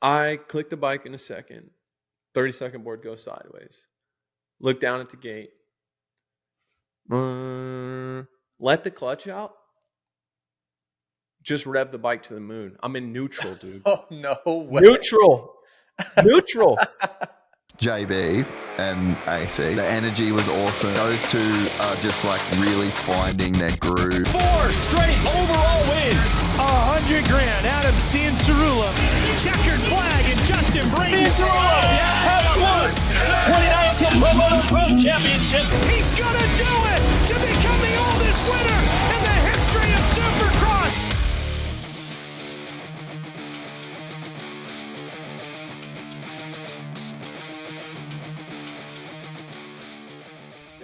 I click the bike in a second. 30-second board goes sideways. Look down at the gate. Let the clutch out. Just rev the bike to the moon. I'm in neutral, dude. Oh, no way. Neutral. JB and AC, the energy was awesome. Those two are just like really finding their groove. 4 straight overall wins. $100,000. Adam Cianciarulla. Checkered flag and Justin Brayton. Cianciarulla has won the 2019 Pro Motocross Championship. He's gonna do it to become the oldest winner in the history of Supercross.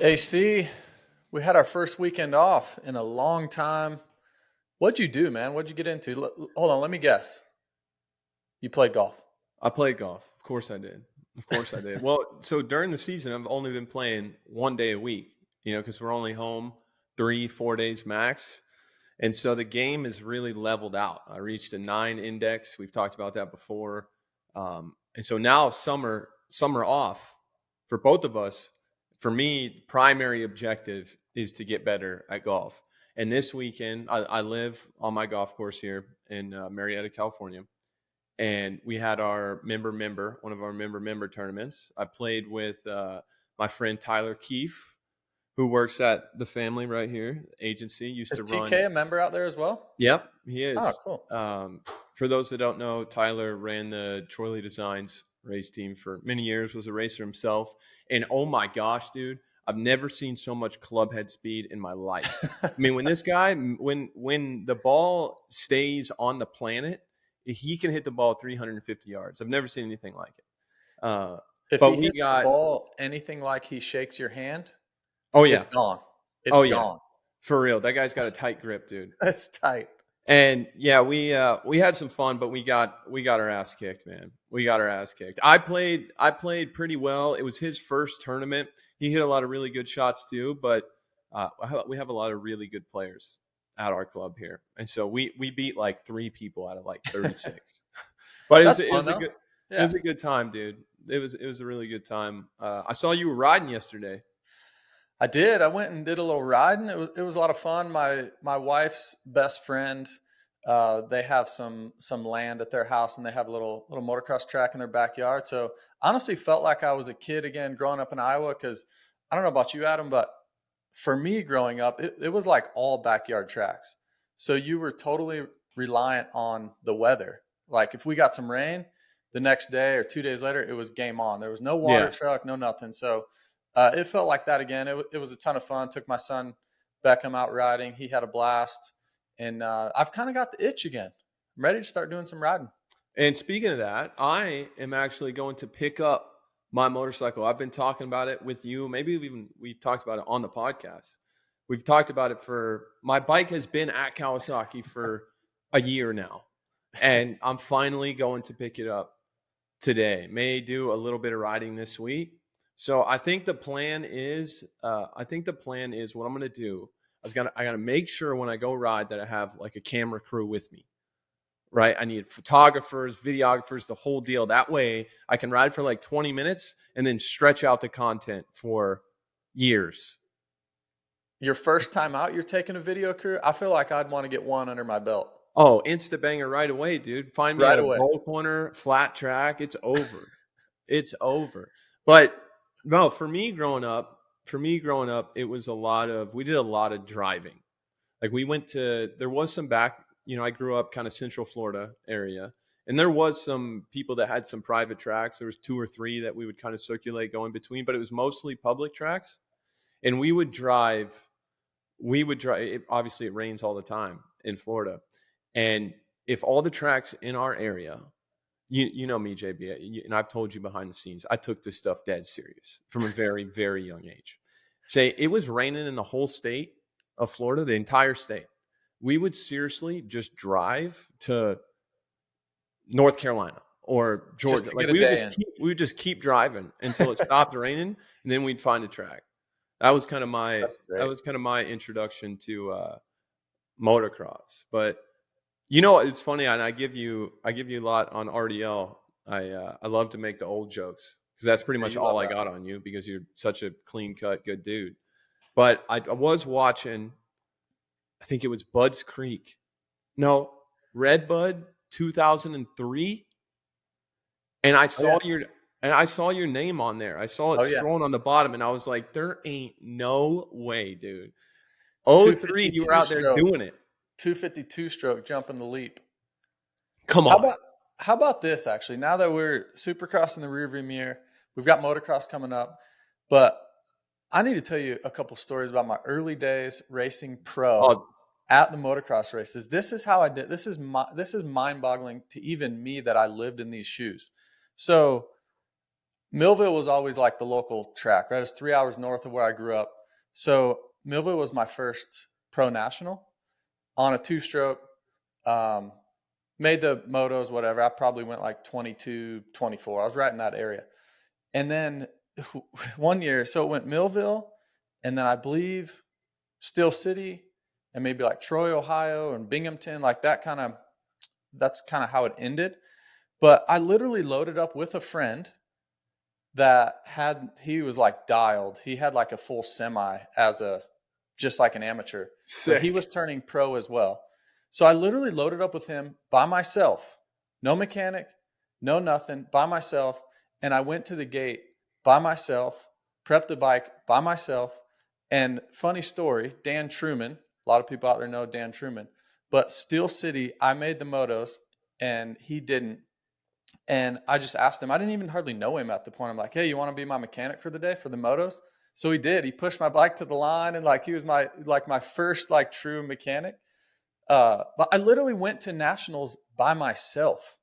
AC, we had our first weekend off in a long time. What'd you do, man? What'd you get into? Hold on, let me guess. You played golf. I played golf. Of course I did. Well, so during the season, I've only been playing 1 day a week, because we're only home 3-4 days max. And so the game is really leveled out. I reached a 9 index. We've talked about that before. And so now summer off for both of us. For me, primary objective is to get better at golf. And this weekend, I live on my golf course here in Marietta, California. And we had our one of our member tournaments. I played with my friend Tyler Keefe, who works at the family right here, agency. Is TK a member out there as well? Yep, he is. Oh, cool. For those that don't know, Tyler ran the Chorley Designs race team for many years, was a racer himself. And oh my gosh, dude, I've never seen so much club head speed in my life. I mean, when this guy, when the ball stays on the planet, he can hit the ball 350 yards. I've never seen anything like it. If but he hits the ball anything like he shakes your hand, it's gone. It's gone. Yeah. For real. That guy's got a tight grip, dude. That's tight. And yeah, we had some fun, but we got our ass kicked, man. We got our ass kicked. I played pretty well. It was his first tournament. He hit a lot of really good shots too, but we have a lot of really good players at our club here, and so we beat like 3 people out of like 36. But it was a good time, dude. It was a really good time. I saw you were riding yesterday. I did. I went and did a little riding. It was a lot of fun. My wife's best friend, they have some land at their house, and they have a little motocross track in their backyard. So honestly felt like I was a kid again growing up in Iowa, because I don't know about you, Adam, but for me growing up, it was like all backyard tracks. So you were totally reliant on the weather. Like if we got some rain, the next day or 2 days later, it was game on. There was no water truck, no nothing. So it felt like that again. It was a ton of fun. Took my son Beckham out riding. He had a blast. And I've kind of got the itch again. I'm ready to start doing some riding. And speaking of that, I am actually going to pick up my motorcycle. I've been talking about it with you. Maybe we talked about it on the podcast. We've talked about it my bike has been at Kawasaki for a year now. And I'm finally going to pick it up today. May do a little bit of riding this week. So I think the plan is what I'm going to do. I got to make sure when I go ride that I have like a camera crew with me, right? I need photographers, videographers, the whole deal. That way I can ride for like 20 minutes and then stretch out the content for years. Your first time out, you're taking a video crew? I feel like I'd want to get one under my belt. Oh, Insta banger right away, dude. Find me right at a bowl corner, flat track. It's over. It's over. But no, for me growing up, it was we did a lot of driving. Like there was some I grew up kind of Central Florida area, and there was some people that had some private tracks. There was 2 or 3 that we would kind of circulate going between, but it was mostly public tracks. And we would drive, obviously it rains all the time in Florida. And if all the tracks in our area, you know me, JB, and I've told you behind the scenes, I took this stuff dead serious from a very, very young age. Say it was raining in the whole state of Florida, the entire state. We would seriously just drive to North Carolina or Georgia. Like we would just keep driving until it stopped raining, and then we'd find a track. That was kind of my introduction to motocross. But it's funny, and I give you a lot on RDL. I love to make the old jokes because that's pretty much you all love I that. got on you because you're such a clean cut, good dude. But I was watching, I think it was Bud's Creek. No, Red Bud 2003. And I saw your name on there. I saw it scrolling on the bottom, and I was like, there ain't no way, dude. 03, you were out there doing it. 252 stroke jumping the leap. Come on. How about this, actually? Now that we're Supercross in the rearview mirror, we've got Motocross coming up, but I need to tell you a couple stories about my early days racing pro at the motocross races. This is how I did. This is mind-boggling to even me that I lived in these shoes. So Millville was always like the local track, right? It's 3 hours north of where I grew up. So Millville was my first pro national on a 2-stroke. Made the motos, whatever. I probably went like 22, 24. I was right in that area. And then one year, so it went Millville, and then I believe Steel City, and maybe like Troy, Ohio, and Binghamton, like that's kind of how it ended. But I literally loaded up with a friend that he was like dialed. He had like a full semi just like an amateur. So he was turning pro as well. So I literally loaded up with him by myself, no mechanic, no nothing, by myself. And I went to the gate by myself, prepped the bike by myself. And funny story, Dan Truman, a lot of people out there know Dan Truman, but Steel City, I made the motos and he didn't. And I just asked him, I didn't even hardly know him at the point. I'm like, hey, you want to be my mechanic for the day for the motos? So he did. He pushed my bike to the line, and like he was my first like true mechanic. But I literally went to nationals by myself.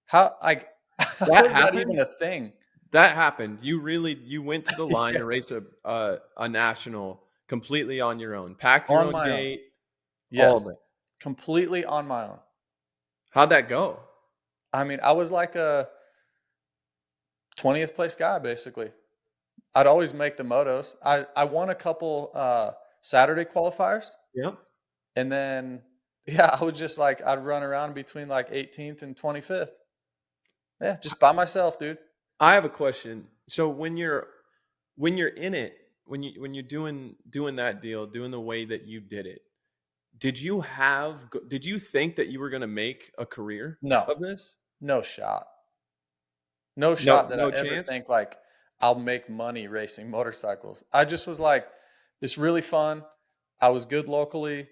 How was that even a thing? That happened. You went to the line to race a national completely on your own. Packed your own gate. Yes, all of it. Completely on my own. How'd that go? I mean, I was like a 20th place guy, basically. I'd always make the motos. I won a couple Saturday qualifiers. Yep. And then, I was just like, I'd run around between like 18th and 25th. Yeah, just by myself, dude. I have a question. So when you're in it, when you're doing that deal, doing the way that you did it, did you think that you were going to make a career of this? No shot. No shot that I chance? ever think like I'll make money racing motorcycles. I just was like, it's really fun. I was good locally.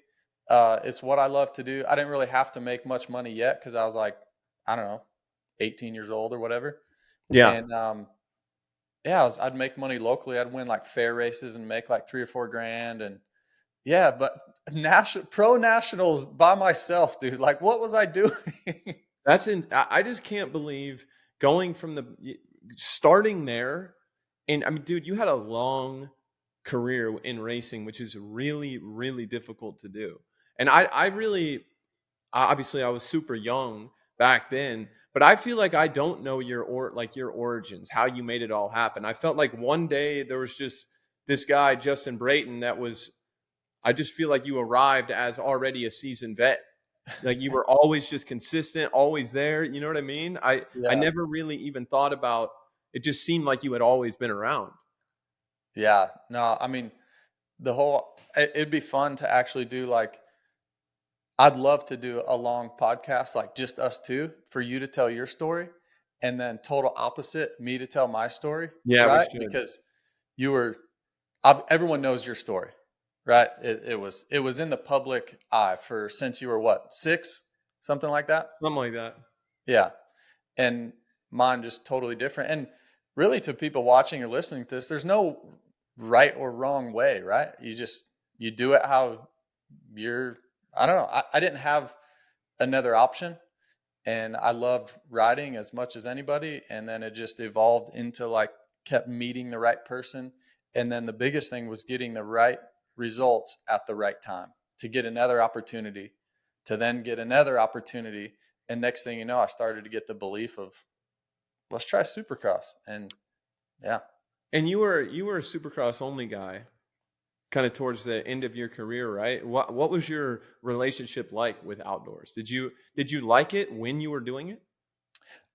It's what I love to do. I didn't really have to make much money yet because I was like, I don't know, 18 years old or whatever. Yeah. And I'd make money locally. I'd win like fair races and make like $3 or $4 grand. And but pro nationals by myself, dude. Like, what was I doing? I just can't believe going from starting there. And I mean, dude, you had a long career in racing, which is really, really difficult to do. And obviously I was super young back then, but I feel like I don't know your origins, how you made it all happen. I felt like one day there was just this guy, Justin Brayton, I just feel like you arrived as already a seasoned vet. Like you were always just consistent, always there. You know what I mean? I never really even thought about it. Just seemed like you had always been around. Yeah, no, I mean, it'd be fun to actually do like, I'd love to do a long podcast, like just us two, for you to tell your story, and then total opposite, me to tell my story. Yeah, right? Because everyone knows your story, right? It was in the public eye since you were what, 6, something like that? Something like that. Yeah. And mine just totally different. And really, to people watching or listening to this, there's no right or wrong way, right? You do it how I don't know. I didn't have another option, and I loved riding as much as anybody. And then it just evolved into like kept meeting the right person. And then the biggest thing was getting the right results at the right time to get another opportunity, to then get another opportunity. And next thing you know, I started to get the belief of, let's try Supercross. And yeah. And you were a Supercross only guy kind of towards the end of your career, right? What was your relationship like with outdoors? Did you like it when you were doing it?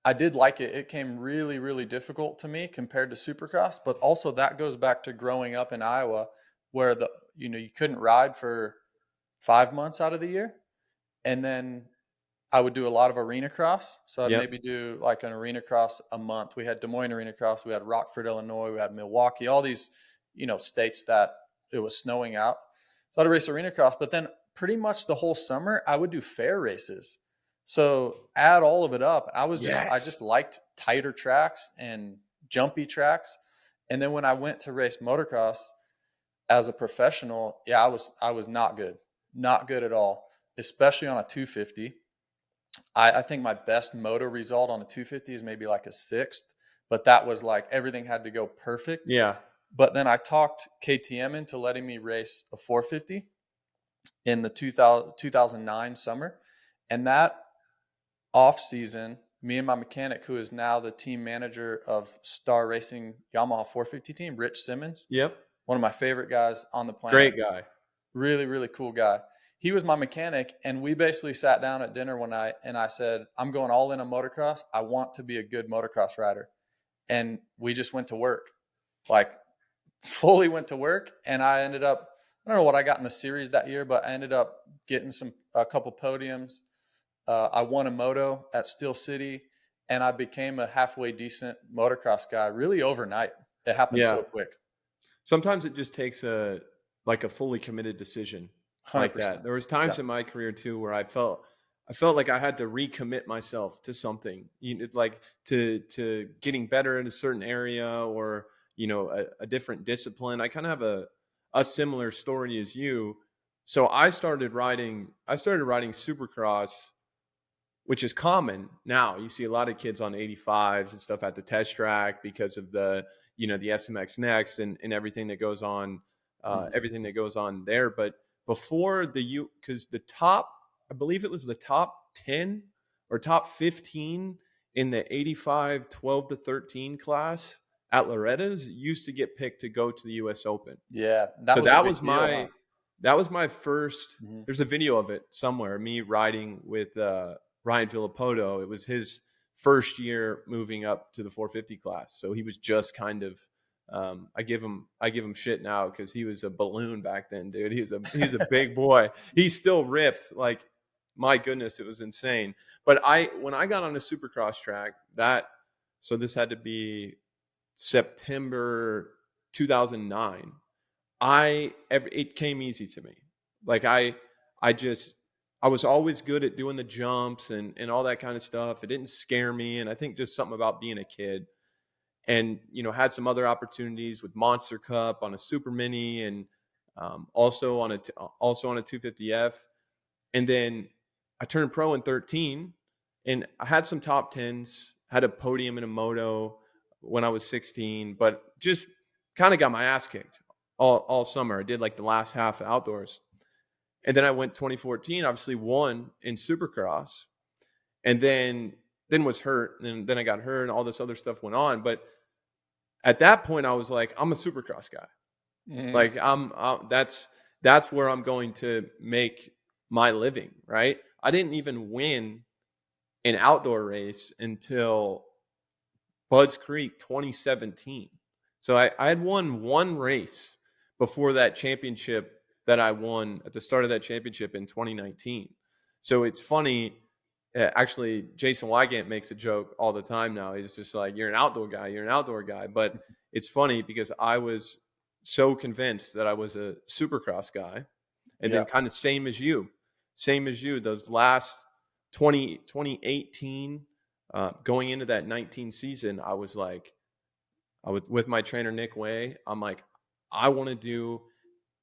I did like it. It came really, really difficult to me compared to Supercross, but also that goes back to growing up in Iowa where you couldn't ride for 5 months out of the year. And then I would do a lot of arena cross. So I'd maybe do like an arena cross a month. We had Des Moines Arena Cross. We had Rockford, Illinois. We had Milwaukee, all these, states that it was snowing out. So I'd race arena cross, but then pretty much the whole summer I would do fair races. So add all of it up. I just liked tighter tracks and jumpy tracks. And then when I went to race motocross as a professional, I was not good at all, especially on a 250. I think my best moto result on a 250 is maybe like a 6th, but that was like everything had to go perfect. Yeah. But then I talked KTM into letting me race a 450 in the 2009 summer. And that off season, me and my mechanic, who is now the team manager of Star Racing Yamaha 450 team, Rich Simmons. Yep. One of my favorite guys on the planet. Great guy. Really, really cool guy. He was my mechanic, and we basically sat down at dinner one night, and I said, I'm going all in on motocross. I want to be a good motocross rider. And we just went to work, like fully went to work. And I ended up, I don't know what I got in the series that year, but I ended up getting a couple podiums. I won a moto at Steel City, and I became a halfway decent motocross guy really overnight. It happened so quick. Sometimes it just takes a fully committed decision. 100%. Like that. There was times in my career too where I felt like I had to recommit myself to something, like to getting better in a certain area or a different discipline. I kind of have a similar story as you. So I started riding Supercross, which is common now. You see a lot of kids on 85s and stuff at the test track because of the the SMX Next and everything that goes on, there, but before because I believe it was the top 10 or top 15 in the 85 12 to 13 class at Loretta's used to get picked to go to the US Open. Yeah. That was my first. There's a video of it somewhere, me riding with Ryan Villapoto. It was his first year moving up to the 450 class. So he was just kind of, I give him shit now because he was a balloon back then, dude. He's a big boy. He's still ripped. Like, my goodness, it was insane. But when I got on a Supercross track, so this had to be September 2009. It came easy to me. Like I was always good at doing the jumps and all that kind of stuff. It didn't scare me, and I think just something about being a kid. And, had some other opportunities with Monster Cup on a Super Mini and also on a 250F. And then I turned pro in 13, and I had some top 10s, had a podium in a moto when I was 16, but just kind of got my ass kicked all summer. I did like the last half outdoors. And then I went 2014, obviously won in Supercross, and then was hurt. And then I got hurt and all this other stuff went on. But at that point I was like, I'm a Supercross guy. Like that's where I'm going to make my living. Right. I didn't even win an outdoor race until Budds Creek 2017. So I had won one race before that championship that I won at the start of that championship in 2019. So it's funny. Actually, Jason Wygant makes a joke all the time now. He's just like, you're an outdoor guy. But it's funny because I was so convinced that I was a Supercross guy. And then kind of same as you, those last 2018, going into that 19 season, I was with my trainer, Nick Way. I'm like, I want to do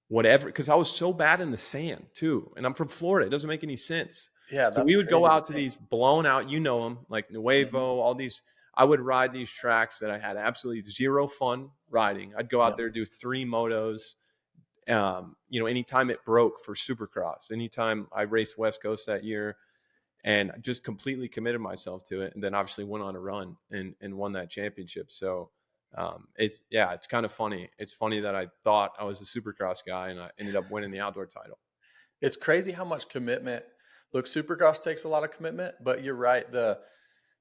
whatever, because I was so bad in the sand too. And I'm from Florida. It doesn't make any sense. Yeah, so we would go out to these blown out, them, like Nuevo, all these. I would ride these tracks that I had absolutely zero fun riding. I'd go out there, do 3 motos. Anytime it broke for Supercross, anytime I raced West Coast that year, and I just completely committed myself to it. And then obviously went on a run and won that championship. So it's kind of funny. It's funny that I thought I was a Supercross guy and I ended up winning the outdoor title. It's crazy how much commitment. Look, Supercross takes a lot of commitment, but you're right. The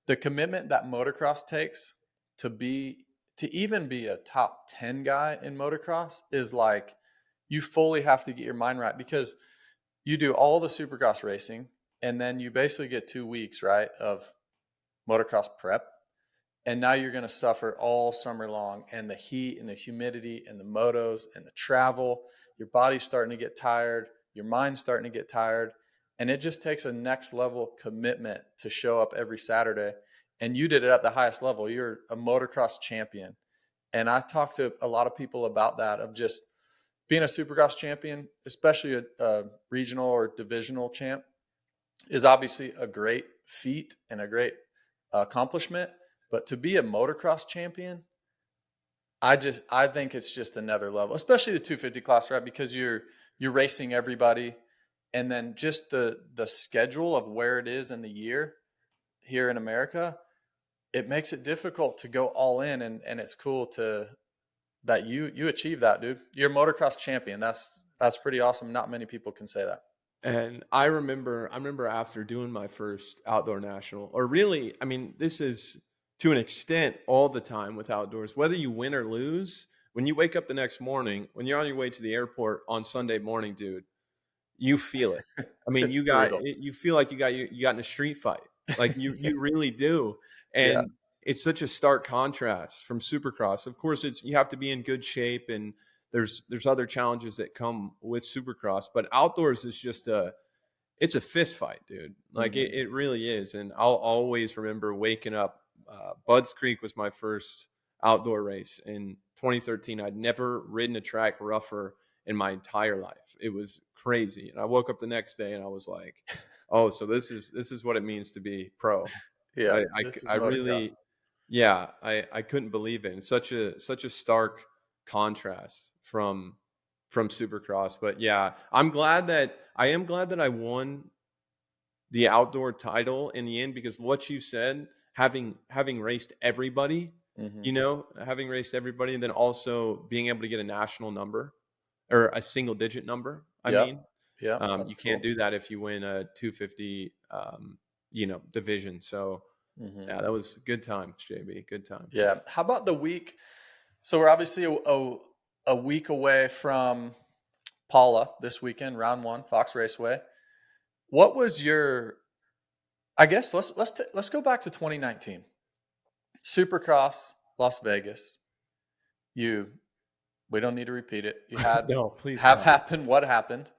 the commitment that motocross takes to even be a top 10 guy in motocross is like, you fully have to get your mind right, because you do all the Supercross racing and then you basically get 2 weeks, right, of motocross prep. And now you're going to suffer all summer long, and the heat and the humidity and the motos and the travel, your body's starting to get tired, your mind's starting to get tired. And it just takes a next level commitment to show up every Saturday. And you did it at the highest level. You're a motocross champion. And I talked to a lot of people about that, of just being a Supercross champion, especially a regional or divisional champ, is obviously a great feat and a great accomplishment. But to be a motocross champion, I think it's just another level, especially the 250 class, right? Because you're racing everybody. And then just the schedule of where it is in the year here in America, it makes it difficult to go all in. And it's cool that you achieve that, dude. You're a motocross champion. That's pretty awesome. Not many people can say that. And I remember after doing my first outdoor national, or really, I mean, this is to an extent all the time with outdoors, whether you win or lose, when you wake up the next morning, when you're on your way to the airport on Sunday morning, dude, you feel it. I mean, you feel like you got in a street fight. Like you really do. And it's such a stark contrast from Supercross. Of course, you have to be in good shape, and there's other challenges that come with Supercross, but outdoors is just it's a fist fight, dude. Like it really is. And I'll always remember waking up. Budds Creek was my first outdoor race in 2013. I'd never ridden a track rougher in my entire life. It was crazy. And I woke up the next day and I was like, oh, so this is what it means to be pro. Yeah. I really, yeah, I couldn't believe it. And such a stark contrast from Supercross. But yeah, I am glad that I won the outdoor title in the end, because what you said, having raced everybody, having raced everybody, and then also being able to get a national number or a single digit number. You can't do that if you win a 250, division. So yeah, that was good times, JB. Good time. Yeah. How about the week? So we're obviously a week away from Paula this weekend, round 1, Fox Raceway. What was your, I guess let's go back to 2019. Supercross, Las Vegas. We don't need to repeat it. You had no, please happened what happened.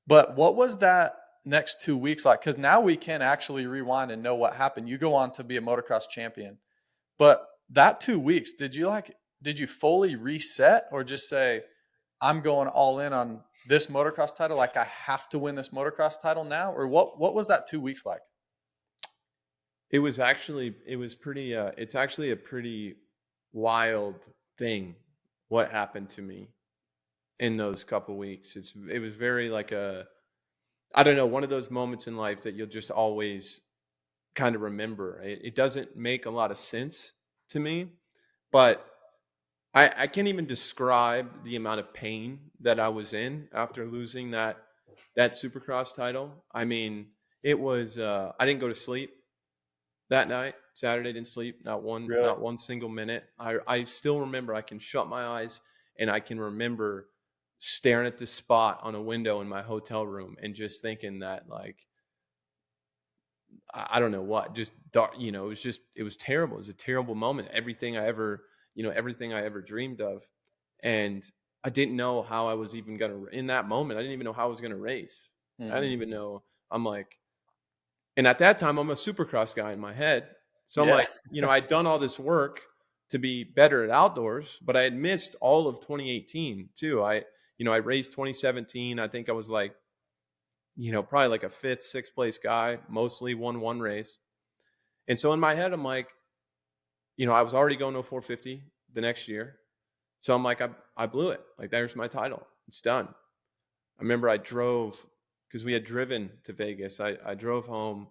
But what was that next 2 weeks like? Because now we can actually rewind and know what happened. You go on to be a motocross champion. But that 2 weeks, did you fully reset, or just say, I'm going all in on this motocross title, like I have to win this motocross title now? Or what was that 2 weeks like? It's actually a pretty wild thing what happened to me in those couple weeks. It was very like I don't know, one of those moments in life that you'll just always kind of remember. It doesn't make a lot of sense to me, but I can't even describe the amount of pain that I was in after losing that Supercross title. I mean, it was I didn't go to sleep that night. Saturday, didn't sleep, not one single minute. I still remember, I can shut my eyes and I can remember staring at this spot on a window in my hotel room and just thinking that, like, I don't know what, just dark, it was terrible. It was a terrible moment. Everything I ever dreamed of. And I didn't know how I was even going to, in that moment, I didn't even know how I was going to race. I didn't even know. I'm like, and at that time, I'm a Supercross guy in my head. So I'm like, I'd done all this work to be better at outdoors, but I had missed all of 2018 too. I raced 2017. I think I was like, probably like a 5th, 6th place guy, mostly won one race. And so in my head, I'm like, I was already going to a 450 the next year. So I'm like, I blew it. Like, there's my title. It's done. I remember I drove, because we had driven to Vegas. I drove home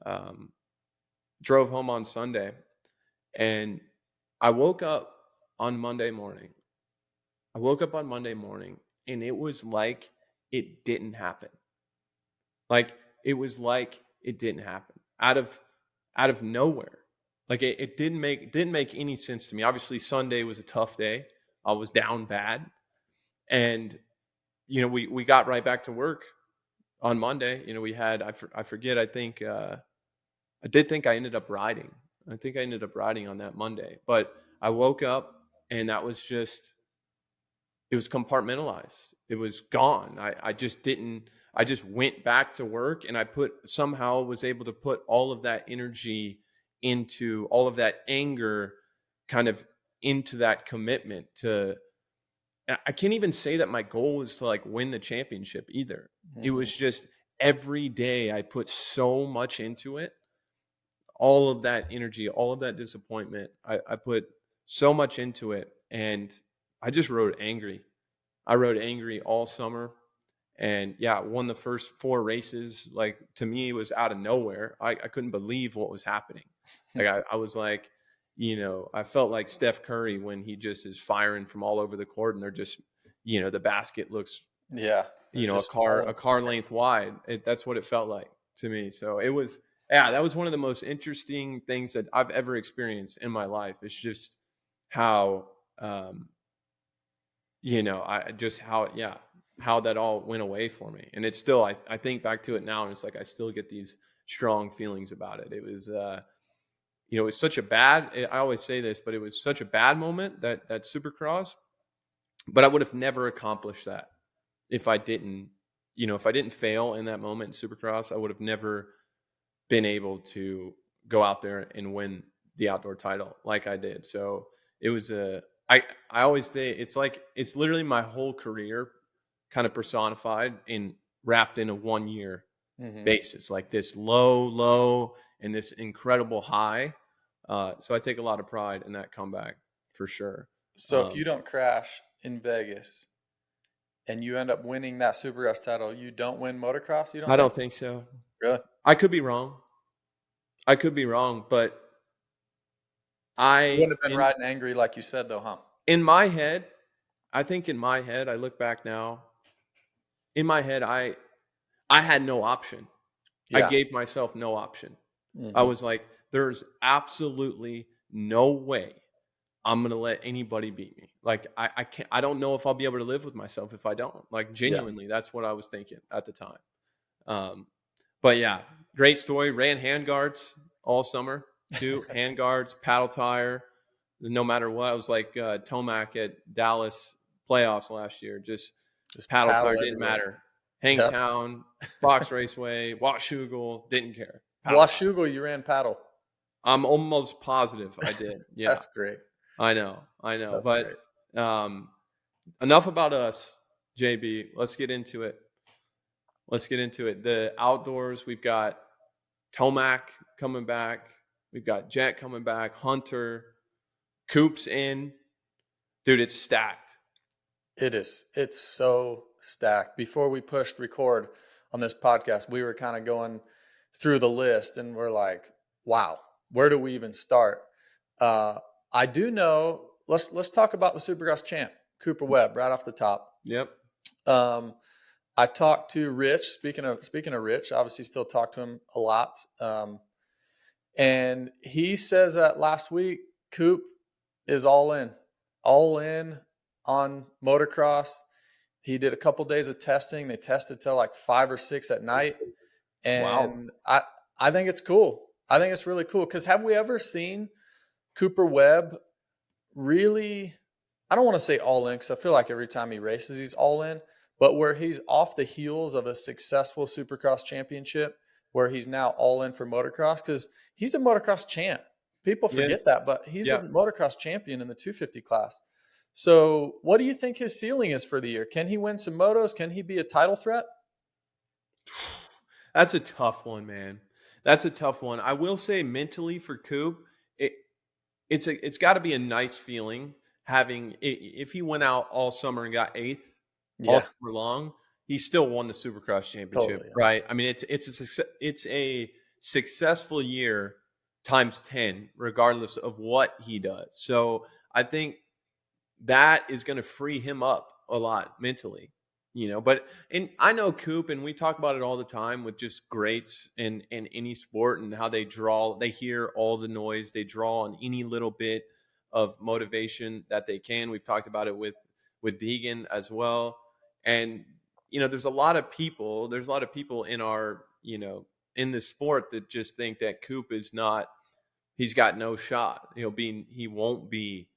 on Sunday, and I woke up on Monday morning. And it was like it didn't happen. Like, it was like it didn't happen. Out of out of nowhere. Like it didn't make any sense to me. Obviously, Sunday was a tough day. I was down bad, and we got right back to work on Monday. We had I forget. I think I did think I ended up riding. I think I ended up riding on that Monday, but I woke up and that was just, it was compartmentalized. It was gone. I just went back to work, and I somehow was able to put all of that energy into all of that anger kind of into that commitment to, I can't even say that my goal was to like win the championship either. Mm-hmm. It was just every day I put so much into it. All of that energy, all of that disappointment, I put so much into it, and I just rode angry. I rode angry all summer, and won the first 4 races. Like, to me, it was out of nowhere. I couldn't believe what was happening. Like, I was like, I felt like Steph Curry when he just is firing from all over the court, and they're just, the basket looks, a car length wide. That's what it felt like to me. So it was. Yeah, that was one of the most interesting things that I've ever experienced in my life. It's just how, how that all went away for me. And it's still, I think back to it now, and it's like I still get these strong feelings about it. It was, it was such a I always say this, but it was such a bad moment, that Supercross. But I would have never accomplished that if I didn't fail in that moment in Supercross. I would have never been able to go out there and win the outdoor title like I did. So it was I always say it's literally my whole career kind of personified and wrapped in a 1 year basis, like this low and this incredible high. So I take a lot of pride in that comeback for sure. So if you don't crash in Vegas and you end up winning that Supercross title, you don't win motocross? I don't think so. Really? I could be wrong, but I wouldn't have been riding angry like you said, though, huh? In my head, I look back now, in my head, I had no option. Yeah. I gave myself no option. Mm-hmm. I was like, there's absolutely no way I'm going to let anybody beat me. Like, I can't, I don't know if I'll be able to live with myself if I don't. Like, genuinely, that's what I was thinking at the time. But yeah, great story. Ran handguards all summer too. Handguards, paddle tire, no matter what. I was like Tomac at Dallas playoffs last year. Just paddle tire didn't matter. Hangtown, Fox Raceway, Washougal, didn't care. Washougal, you ran paddle. I'm almost positive I did. Yeah, that's great. I know. That's but enough about us, JB. Let's get into it. The outdoors, we've got Tomac coming back. We've got Jet coming back. Hunter. Coop's in. Dude, it's stacked. It is. It's so stacked. Before we pushed record on this podcast, we were kind of going through the list, and we're like, wow, where do we even start? I do know, let's talk about the Supercross champ, Cooper Webb, right off the top. Yep. I talked to Rich. Speaking of Rich, obviously still talk to him a lot. And he says that last week, Coop is all in on motocross. He did a couple days of testing. They tested till like 5 or 6 at night. And wow. I think it's cool. I think it's really cool. Because have we ever seen Cooper Webb really, I don't want to say all in, because I feel like every time he races, he's all in. But where he's off the heels of a successful Supercross championship, where he's now all in for motocross, because he's a motocross champ. People forget that, but he's a motocross champion in the 250 class. So what do you think his ceiling is for the year? Can he win some motos? Can he be a title threat? That's a tough one, man. That's a tough one. I will say mentally for Coop, it's got to be a nice feeling having, if he went out all summer and got 8th all summer long, he still won the Supercross championship, right? I mean, it's a successful year times 10, regardless of what he does. So I think that is going to free him up a lot mentally. But and I know Coop, and we talk about it all the time with just greats in any sport and how they hear all the noise, they draw on any little bit of motivation that they can. We've talked about it with Deegan as well. And there's a lot of people in our, in the sport that just think that Coop is not, he's got no shot. He won't be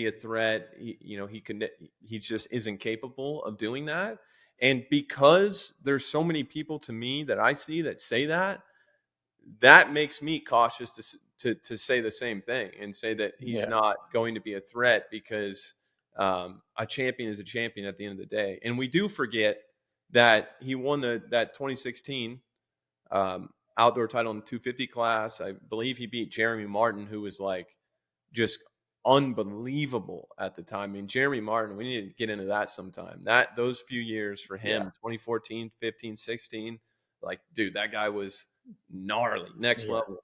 a threat. He just isn't capable of doing that. And because there's so many people to me that I see that say that makes me cautious to say the same thing and say that he's not going to be a threat, because a champion is a champion at the end of the day. And we do forget that he won that 2016 outdoor title in the 250 class. I believe he beat Jeremy Martin, who was like just unbelievable at the time. I mean, Jeremy Martin, we need to get into that sometime. Those few years for him, 2014, 15, 16, like, dude, that guy was gnarly, next level.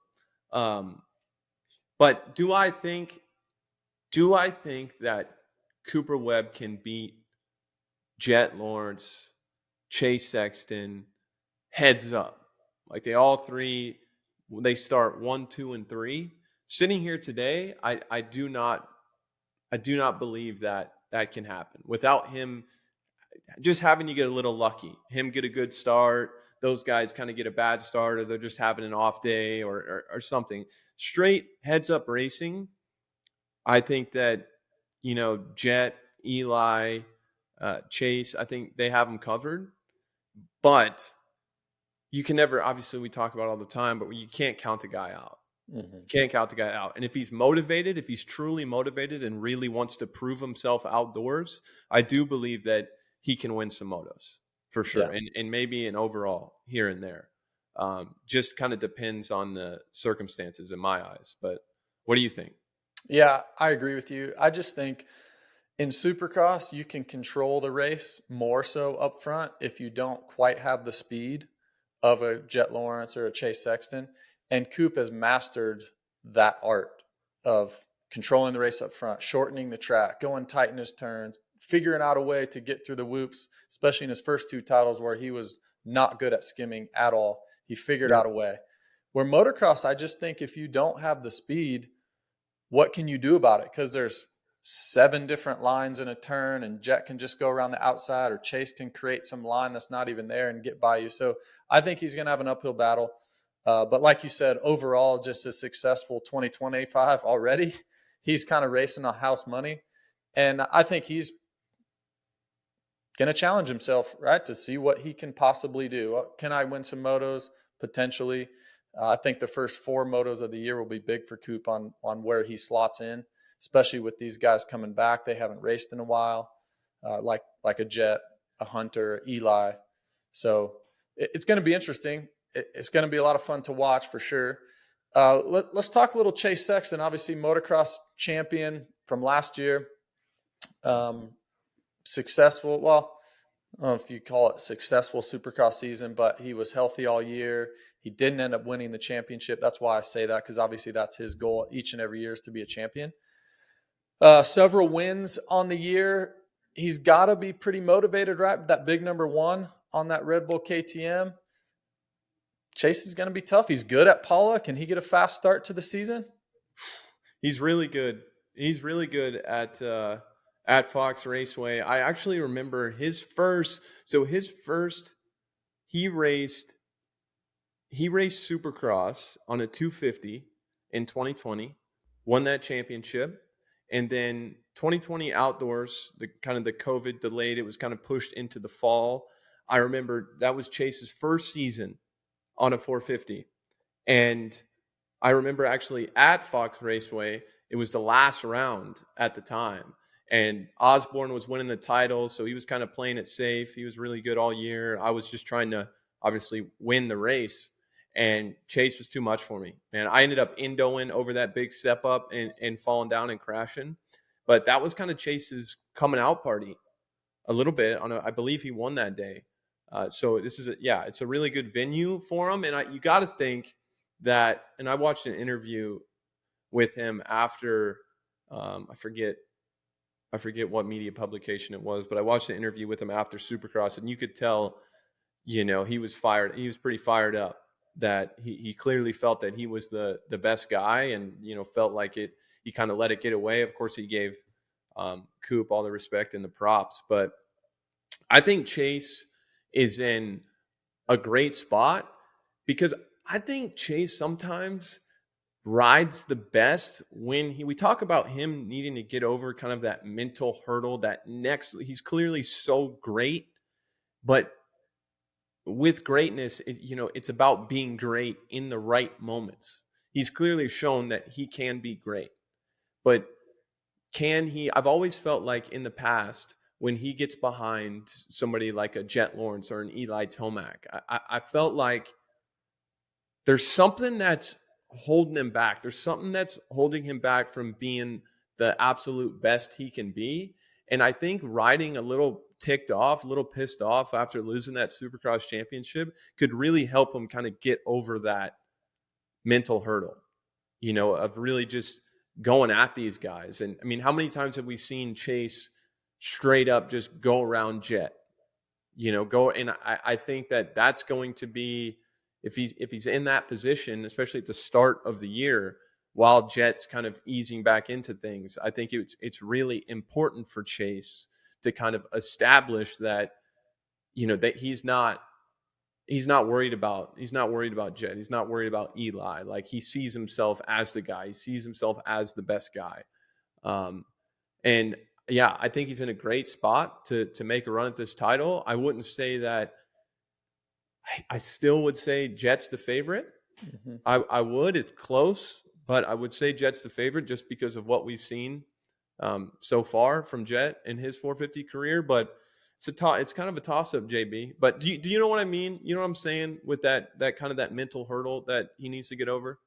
But do I think that Cooper Webb can beat Jet Lawrence, Chase Sexton, heads up? Like, they all three, they start 1, 2, and 3. Sitting here today, I do not believe that can happen without him just having to get a little lucky. Him get a good start, those guys kind of get a bad start, or they're just having an off day or something. Straight heads up racing, I think that Jet, Eli, Chase, I think they have them covered. But you can never, obviously we talk about it all the time, but you can't count the guy out. Mm-hmm. Can't count the guy out. And if he's motivated, if he's truly motivated and really wants to prove himself outdoors, I do believe that he can win some motos for sure. Yeah. And maybe an overall here and there. Just kind of depends on the circumstances in my eyes. But what do you think? Yeah, I agree with you. I just think in Supercross, you can control the race more so up front if you don't quite have the speed of a Jet Lawrence or a Chase Sexton. And Coop has mastered that art of controlling the race up front, shortening the track, going tight in his turns, figuring out a way to get through the whoops, especially in his first 2 titles where he was not good at skimming at all. He figured out a way. Where motocross, I just think if you don't have the speed, what can you do about it? Because there's 7 different lines in a turn, and Jet can just go around the outside, or Chase can create some line that's not even there and get by you. So I think he's going to have an uphill battle. But like you said, overall, just a successful 2025 already. He's kind of racing on house money. And I think he's going to challenge himself, right, to see what he can possibly do. Can I win some motos? Potentially. I think the first 4 motos of the year will be big for Coop on where he slots in, especially with these guys coming back. They haven't raced in a while, like a Jet, a Hunter, Eli. So it's going to be interesting. It's going to be a lot of fun to watch for sure. Let's talk a little Chase Sexton, obviously motocross champion from last year. Successful, well, I don't know if you call it successful Supercross season, but he was healthy all year. He didn't end up winning the championship. That's why I say that, because obviously that's his goal each and every year, is to be a champion. Several wins on the year. He's got to be pretty motivated, right? That big number 1 on that Red Bull KTM. Chase is going to be tough. He's good at Paula. Can he get a fast start to the season? He's really good. He's really good at Fox Raceway. I actually remember he raced Supercross on a 250 in 2020, won that championship. And then 2020 outdoors, the COVID delayed, it was kind of pushed into the fall. I remember that was Chase's first season on a 450. And I remember actually at Fox Raceway, it was the last round at the time. And Osborne was winning the title, so he was kind of playing it safe. He was really good all year. I was just trying to obviously win the race. And Chase was too much for me. And I ended up endoing over that big step up and falling down and crashing. But that was kind of Chase's coming out party a little bit. I believe he won that day. So this is it's a really good venue for him. And you got to think that, and I watched an interview with him after, I forget I forget what media publication it was, but I watched the interview with him after Supercross, and you could tell, he was fired. He was pretty fired up, that he clearly felt that he was the best guy, and, felt like he kind of let it get away. Of course, he gave Coop all the respect and the props, but I think Chase is in a great spot, because I think Chase sometimes rides the best when we talk about him needing to get over kind of that mental hurdle, he's clearly so great, but with greatness, it's about being great in the right moments. He's clearly shown that he can be great, but I've always felt like in the past, when he gets behind somebody like a Jet Lawrence or an Eli Tomac, I felt like there's something that's holding him back. There's something that's holding him back from being the absolute best he can be. And I think riding a little ticked off, a little pissed off after losing that Supercross championship could really help him kind of get over that mental hurdle, of really just going at these guys. And I mean, how many times have we seen Chase straight up just go around Jet, and I think that's going to be, if he's in that position, especially at the start of the year, while Jet's kind of easing back into things, I think it's really important for Chase to kind of establish that, that he's not worried about Jet. He's not worried about Eli. Like, he sees himself as the guy. He sees himself as the best guy. And yeah, I think he's in a great spot to make a run at this title. I wouldn't say that. I still would say Jet's the favorite. Mm-hmm. I would. It's close, but I would say Jet's the favorite just because of what we've seen so far from Jet in his 450 career. But it's kind of a toss-up, JB. But do you know what I mean? You know what I'm saying with that kind of that mental hurdle that he needs to get over?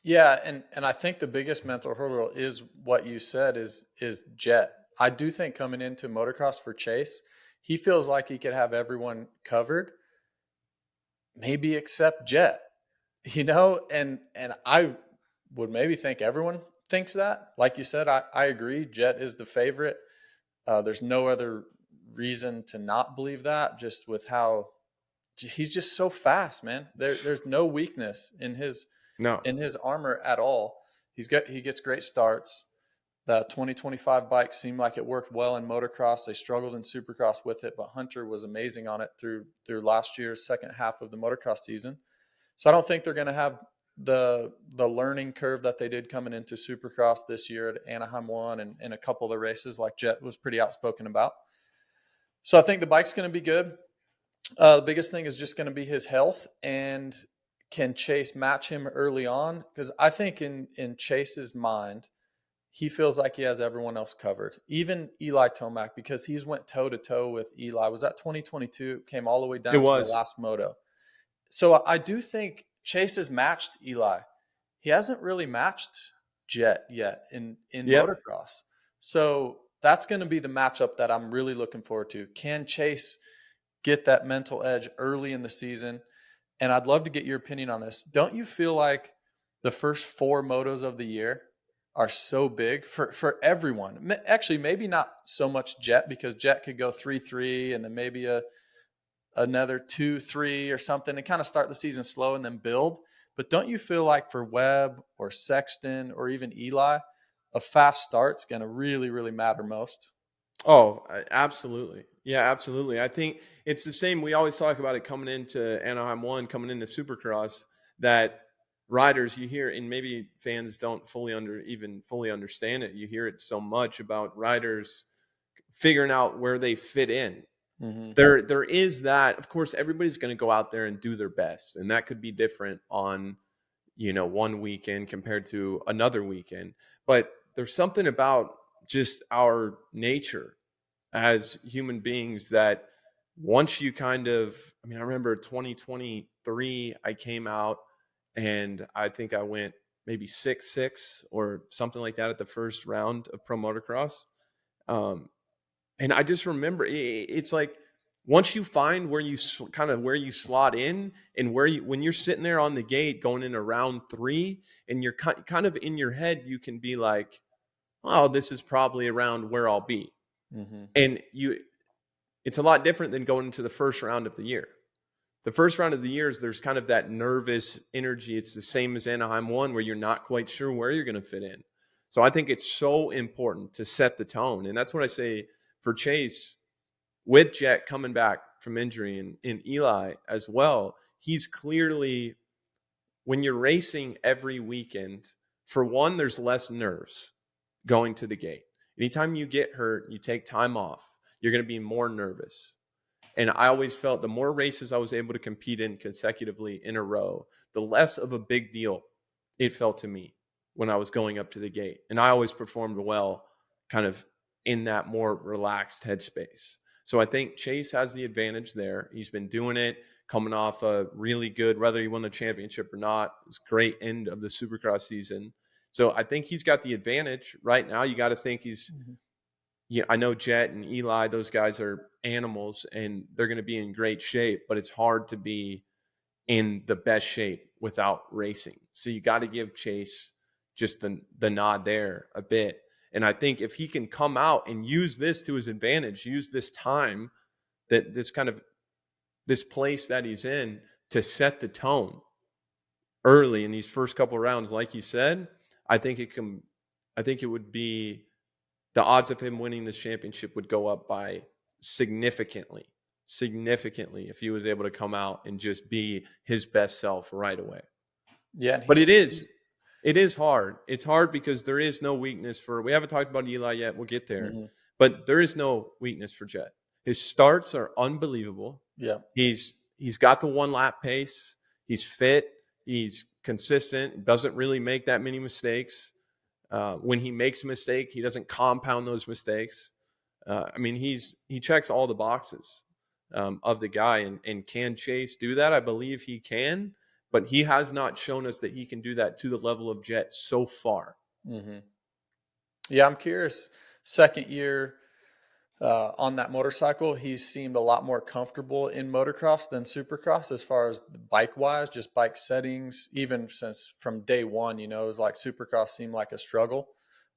Yeah, and I think the biggest mental hurdle is what you said is Jet. I do think coming into motocross for Chase, he feels like he could have everyone covered, maybe except Jet, and I would maybe think everyone thinks that. Like you said, I agree. Jet is the favorite. There's no other reason to not believe that, just with how he's just so fast, man. There's no weakness in his armor at all. He gets great starts. The 2025 bike seemed like it worked well in motocross. They struggled in Supercross with it, but Hunter was amazing on it through last year's second half of the motocross season. So I don't think they're going to have the learning curve that they did coming into Supercross this year at Anaheim 1 and a couple of the races like Jet was pretty outspoken about. So I think the bike's going to be good. The biggest thing is just going to be his health, and can Chase match him early on? Because I think in Chase's mind, he feels like he has everyone else covered, even Eli Tomac, because he's went toe-to-toe with Eli. Was that 2022? Came all the way down to the last moto. So I do think Chase has matched Eli. He hasn't really matched Jet yet in motocross. So that's going to be the matchup that I'm really looking forward to. Can Chase get that mental edge early in the season? And I'd love to get your opinion on this. Don't you feel like the first 4 motos of the year are so big for everyone? Actually, maybe not so much Jet, because Jet could go 3-3 and then maybe another 2-3 or something and kind of start the season slow and then build. But don't you feel like for Webb or Sexton or even Eli, a fast start's going to really, really matter most? Oh, absolutely. Yeah, absolutely. I think it's the same. We always talk about it coming into Anaheim 1, coming into Supercross, that riders you hear, and maybe fans don't fully understand it. You hear it so much about riders figuring out where they fit in. Mm-hmm. There is that. Of course, everybody's going to go out there and do their best, and that could be different on, one weekend compared to another weekend. But there's something about just our nature as human beings that once you I remember 2023, I came out and I think I went maybe 6-6 or something like that at the first round of Pro Motocross. And I just remember it's like, once you find where you slot in and when you're sitting there on the gate going into round 3 and you're kind of in your head, you can be like, oh, this is probably around where I'll be. Mm-hmm. And it's a lot different than going into the first round of the year. The first round of the year is there's kind of that nervous energy. It's the same as Anaheim 1 where you're not quite sure where you're going to fit in. So I think it's so important to set the tone. And that's what I say for Chase with Jet coming back from injury and Eli as well. He's clearly, when you're racing every weekend, for one, there's less nerves going to the gate. Anytime you get hurt, you take time off, you're going to be more nervous. And I always felt the more races I was able to compete in consecutively in a row, the less of a big deal it felt to me when I was going up to the gate. And I always performed well kind of in that more relaxed headspace. So I think Chase has the advantage there. He's been doing it, coming off a really good, whether he won the championship or not, it's a great end of the Supercross season. So I think he's got the advantage right now. You got to think he's, I know Jet and Eli, those guys are animals and they're going to be in great shape, but it's hard to be in the best shape without racing. So you got to give Chase just the nod there a bit. And I think if he can come out and use this to his advantage, use this time, that this place that he's in to set the tone early in these first couple of rounds, like you said, I think it would be, the odds of him winning this championship would go up by significantly if he was able to come out and just be his best self right away. Yeah. But it is hard. It's hard because there is no weakness we haven't talked about Eli yet. We'll get there. Mm-hmm. But there is no weakness for Jet. His starts are unbelievable. Yeah. He's got the 1 lap pace. He's fit. He's consistent. Doesn't really make that many mistakes. When he makes a mistake, he doesn't compound those mistakes. He checks all the boxes of the guy. And can Chase do that? I believe he can. But he has not shown us that he can do that to the level of Jet so far. Mm-hmm. Yeah, I'm curious. Second year on that motorcycle, he seemed a lot more comfortable in motocross than Supercross as far as bike-wise, just bike settings. Even since from day one, it was like Supercross seemed like a struggle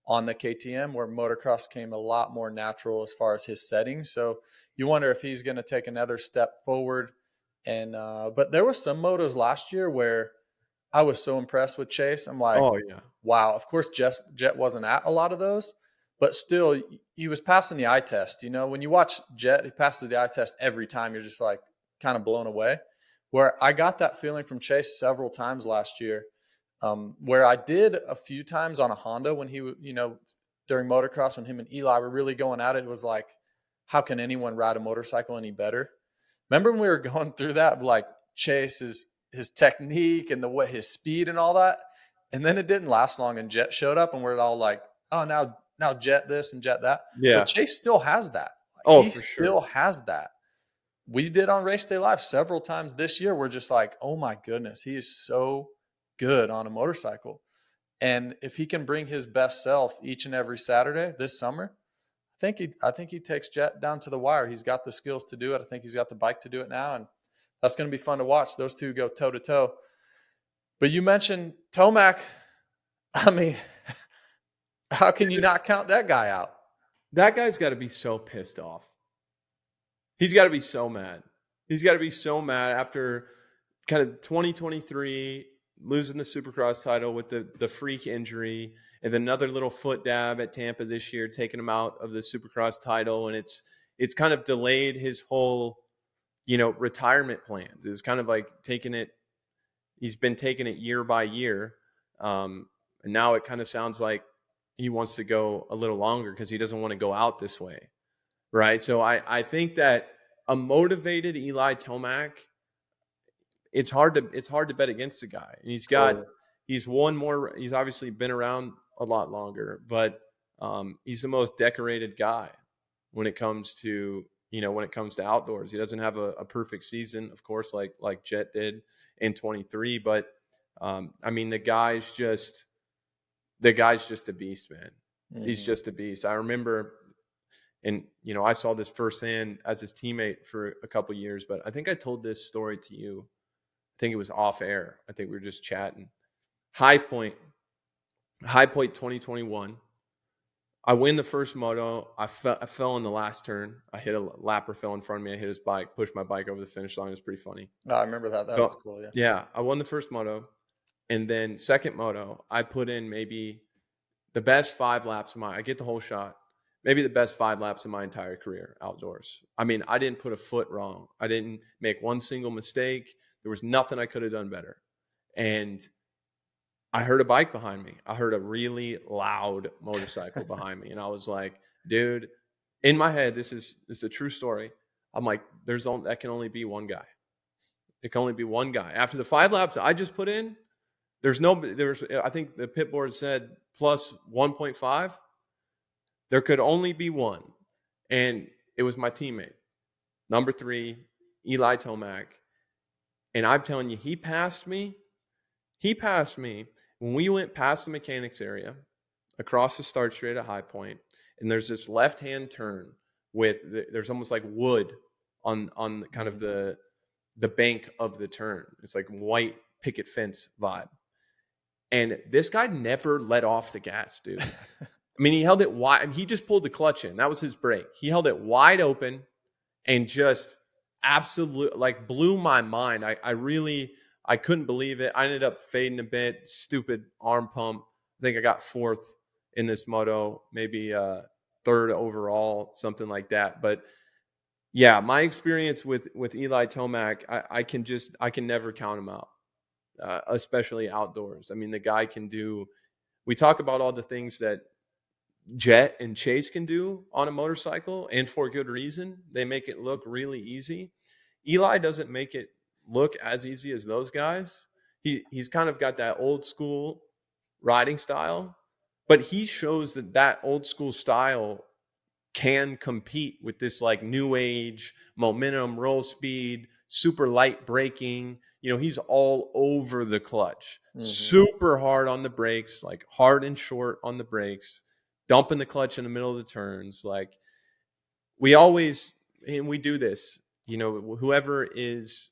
on the KTM, where motocross came a lot more natural as far as his settings. So you wonder if he's going to take another step forward. And but there was some motos last year where I was so impressed with Chase. I'm like, oh yeah, wow. Of course, Jet wasn't at a lot of those, but still, he was passing the eye test. When you watch Jet, he passes the eye test every time. You're just like kind of blown away. Where I got that feeling from Chase several times last year, where I did a few times on a Honda when he, during motocross when him and Eli were really going at it. It was like, how can anyone ride a motorcycle any better? Remember when we were going through that, like Chase, his technique and his speed and all that? And then it didn't last long and Jet showed up and we're all like, oh, now Jet this and Jet that. Yeah. But Chase still has that. He still has that. We did on Race Day Live several times this year. We're just like, oh my goodness, he is so good on a motorcycle. And if he can bring his best self each and every Saturday this summer, I think he takes Jet down to the wire. He's got the skills to do it. I think he's got the bike to do it now, and that's going to be fun to watch. Those two go toe to toe. But you mentioned Tomac. I mean, how can you not count that guy out? That guy's got to be so pissed off. He's got to be so mad. He's got to be so mad after kind of 2023 losing the Supercross title with the freak injury. And then another little foot dab at Tampa this year, taking him out of the Supercross title. And it's kind of delayed his whole, retirement plans. It's kind of like he's been taking it year by year. And now it kind of sounds like he wants to go a little longer because he doesn't want to go out this way. Right. So I think that a motivated Eli Tomac, it's hard to bet against the guy. And he's won more. He's obviously been around a lot longer, but he's the most decorated guy when it comes to outdoors. He doesn't have a perfect season, of course, like Jet did in 23, but the guy's just a beast, man. Mm-hmm. He's just a beast. I remember, and I saw this firsthand as his teammate for a couple of years, but I think I told this story to you. I think it was off air. I think we were just chatting. High Point 2021. I win the first moto. I fell in the last turn. I hit a lapper, fell in front of me. I hit his bike, pushed my bike over the finish line. It was pretty funny. Oh, I remember that. That was cool. Yeah. Yeah, I won the first moto. And then second moto, I put in maybe the best 5 laps of I get the whole shot. Maybe the best 5 laps of my entire career outdoors. I mean, I didn't put a foot wrong. I didn't make one single mistake. There was nothing I could have done better. And I heard a bike behind me. I heard a really loud motorcycle behind me. And I was like, dude, in my head, this is a true story. I'm like, that can only be one guy. It can only be one guy. After the 5 laps I just put in, I think the pit board said plus 1.5. There could only be one. And it was my teammate, number 3, Eli Tomac. And I'm telling you, he passed me. When we went past the mechanics area, across the start straight at High Point, and there's this left-hand turn there's almost like wood on kind of the bank of the turn. It's like white picket fence vibe. And this guy never let off the gas, dude. I mean, he held it wide. He just pulled the clutch in. That was his brake. He held it wide open and just absolutely blew my mind. I couldn't believe it. I ended up fading a bit. Stupid arm pump. I think I got 4th in this moto, maybe 3rd overall, something like that. But yeah, my experience with Eli Tomac, I can never count him out, especially outdoors. I mean, the guy can do. We talk about all the things that Jet and Chase can do on a motorcycle, and for good reason. They make it look really easy. Eli doesn't make it look as easy as those guys. He's kind of got that old school riding style, but he shows that old school style can compete with this new age momentum, roll speed, super light braking. He's all over the clutch, super hard on the brakes, hard and short on the brakes, dumping the clutch in the middle of the turns. We always, and we do this, whoever is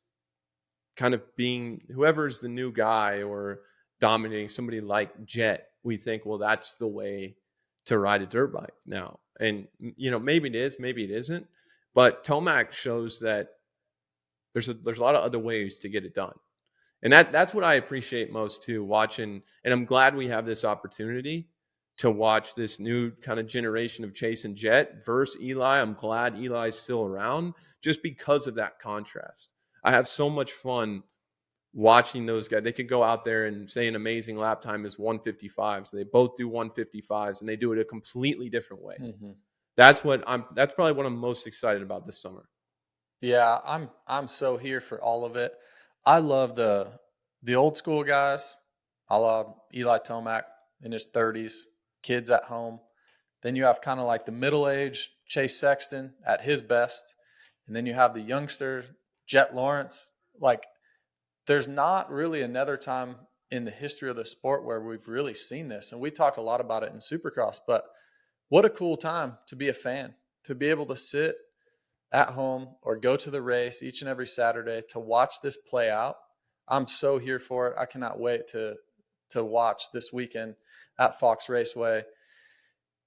the new guy or dominating somebody like Jet, we think, well, that's the way to ride a dirt bike now. And, maybe it is, maybe it isn't. But Tomac shows that there's a lot of other ways to get it done. And that's what I appreciate most too, watching. And I'm glad we have this opportunity to watch this new kind of generation of Chase and Jet versus Eli. I'm glad Eli's still around just because of that contrast. I have so much fun watching those guys. They could go out there and say an amazing lap time is 155. So they both do 155s and they do it a completely different way. Mm-hmm. That's probably what I'm most excited about this summer. Yeah, I'm so here for all of it. I love the old school guys. I love Eli Tomac in his 30s, kids at home. Then you have kind of the middle-aged Chase Sexton at his best. And then you have the youngster, Jet Lawrence. There's not really another time in the history of the sport where we've really seen this. And we talked a lot about it in Supercross, but what a cool time to be a fan, to be able to sit at home or go to the race each and every Saturday to watch this play out. I'm so here for it. I cannot wait to watch this weekend at Fox Raceway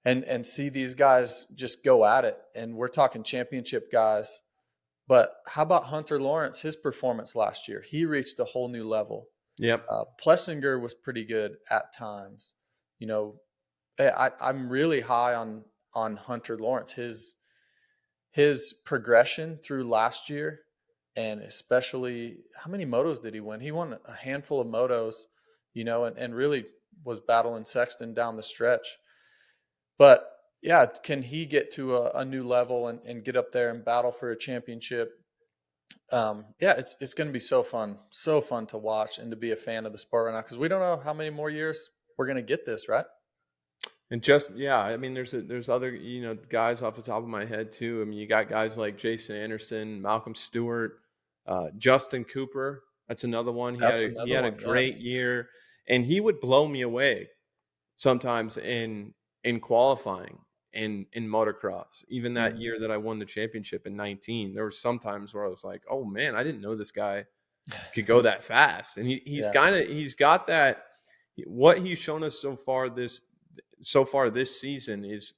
and see these guys just go at it. And we're talking championship guys. But how about Hunter Lawrence, his performance last year? He reached a whole new level. Yep. Plessinger was pretty good at times. I'm really high on Hunter Lawrence. His progression through last year, and especially how many motos did he win? He won a handful of motos, and really was battling Sexton down the stretch. But yeah, can he get to a new level and get up there and battle for a championship? It's going to be so fun to watch and to be a fan of the sport right now, because we don't know how many more years we're going to get this, right? And I mean, there's other, guys off the top of my head too. I mean, you got guys like Jason Anderson, Malcolm Stewart, Justin Cooper. That's another one. He had a great year, and he would blow me away sometimes in qualifying in motocross. Even that year that I won the championship in 19, there were some times where I was like, oh man, I didn't know this guy could go that fast. And he's got that. What he's shown us so far so far this season is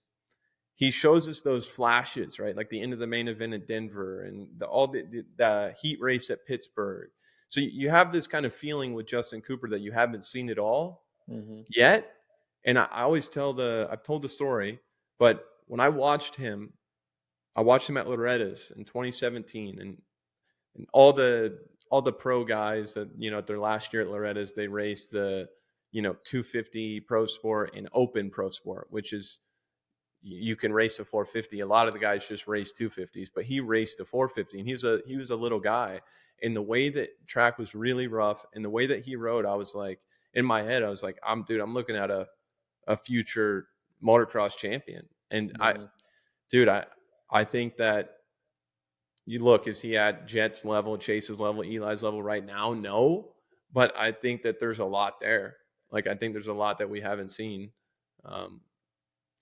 he shows us those flashes, right? Like the end of the main event at Denver and the heat race at Pittsburgh. So you have this kind of feeling with Justin Cooper that you haven't seen it all yet. And I always I've told the story, but when I watched him at Loretta's in 2017 and all the pro guys that, at their last year at Loretta's, they raced the, 250 Pro Sport and Open Pro Sport, which is, you can race a 450. A lot of the guys just race 250s, but he raced a 450 and he was a little guy. And the way that track was really rough and the way that he rode, I was like, in my head, I was like, I'm looking at a future motocross champion. And I think that you look, is he at Jet's level, Chase's level, Eli's level right now? No, but I think that there's a lot there. Like, I think there's a lot that we haven't seen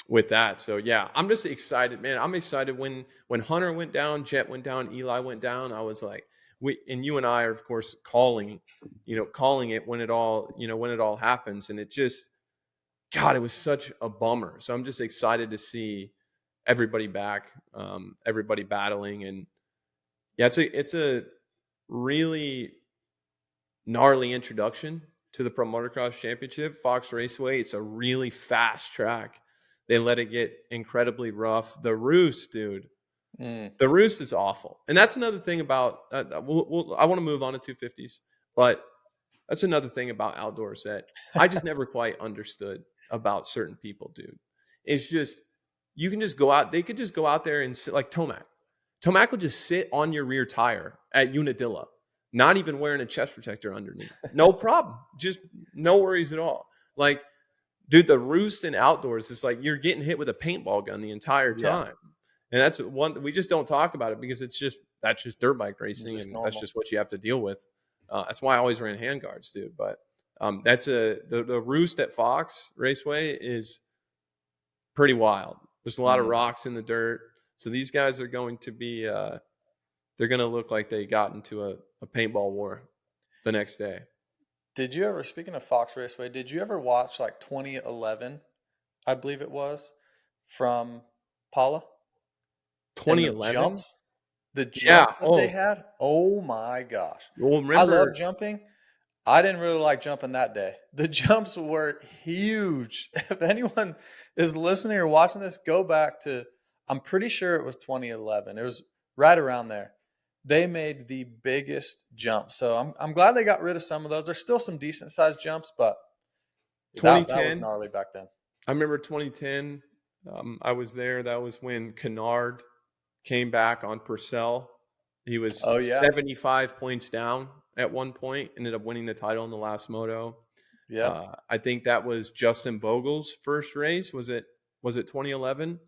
with that. So yeah, I'm just excited, man. I'm excited when Hunter went down, Jet went down, Eli went down. I was like, and you and I are of course calling it when it all happens. And it just, God, it was such a bummer. So I'm just excited to see everybody back, everybody battling. And yeah, it's a really gnarly introduction to the Pro Motocross Championship, Fox Raceway. It's a really fast track. They let it get incredibly rough. The roost, dude. The roost is awful. And that's another thing about I want to move on to 250s, but that's another thing about outdoors that I just never quite understood about certain people, dude. It's just, you can just go out. They could just go out there and sit like Tomac. Tomac will just sit on your rear tire at Unadilla, not even wearing a chest protector underneath. No problem. Just no worries at all. Like, dude, the roost in outdoors is like you're getting hit with a paintball gun the entire time. Yeah. And that's one, we just don't talk about it because that's just dirt bike racing, and normal. That's just what you have to deal with. That's why I always ran handguards, dude. But that's the roost at Fox Raceway is pretty wild. There's a lot of rocks in the dirt. So these guys are going to be, they're going to look like they got into a paintball war the next day. Did you ever, speaking of Fox Raceway, did you ever watch like 2011, I believe it was, from Paula? 2011? The jumps that they had? Oh my gosh. Well, remember, I love jumping. I didn't really like jumping that day. The jumps were huge. If anyone is listening or watching this, go back to, I'm pretty sure it was 2011. It was right around there. They made the biggest jump. So I'm glad they got rid of some of those. There's still some decent sized jumps, but that was gnarly back then. I remember 2010. I was there. That was when Kennard came back on Purcell. He was 75 points down at one point, ended up winning the title in the last moto. Yeah. I think that was Justin Bogle's first race. Was it 2011?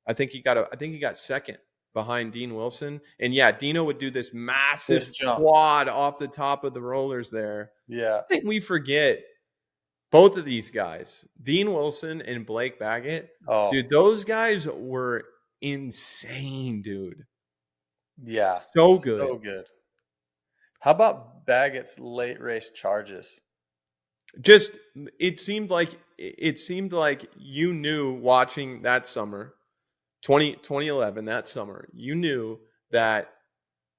I think he got second behind Dean Wilson. And yeah, Dino would do this massive quad off the top of the rollers there. Yeah. I think we forget both of these guys, Dean Wilson and Blake Baggett. Oh. Dude, those guys were insane, dude. Yeah. So good. So good. How about Baggett's late race charges? Just, it seemed like you knew watching that summer, 2011, that summer, you knew that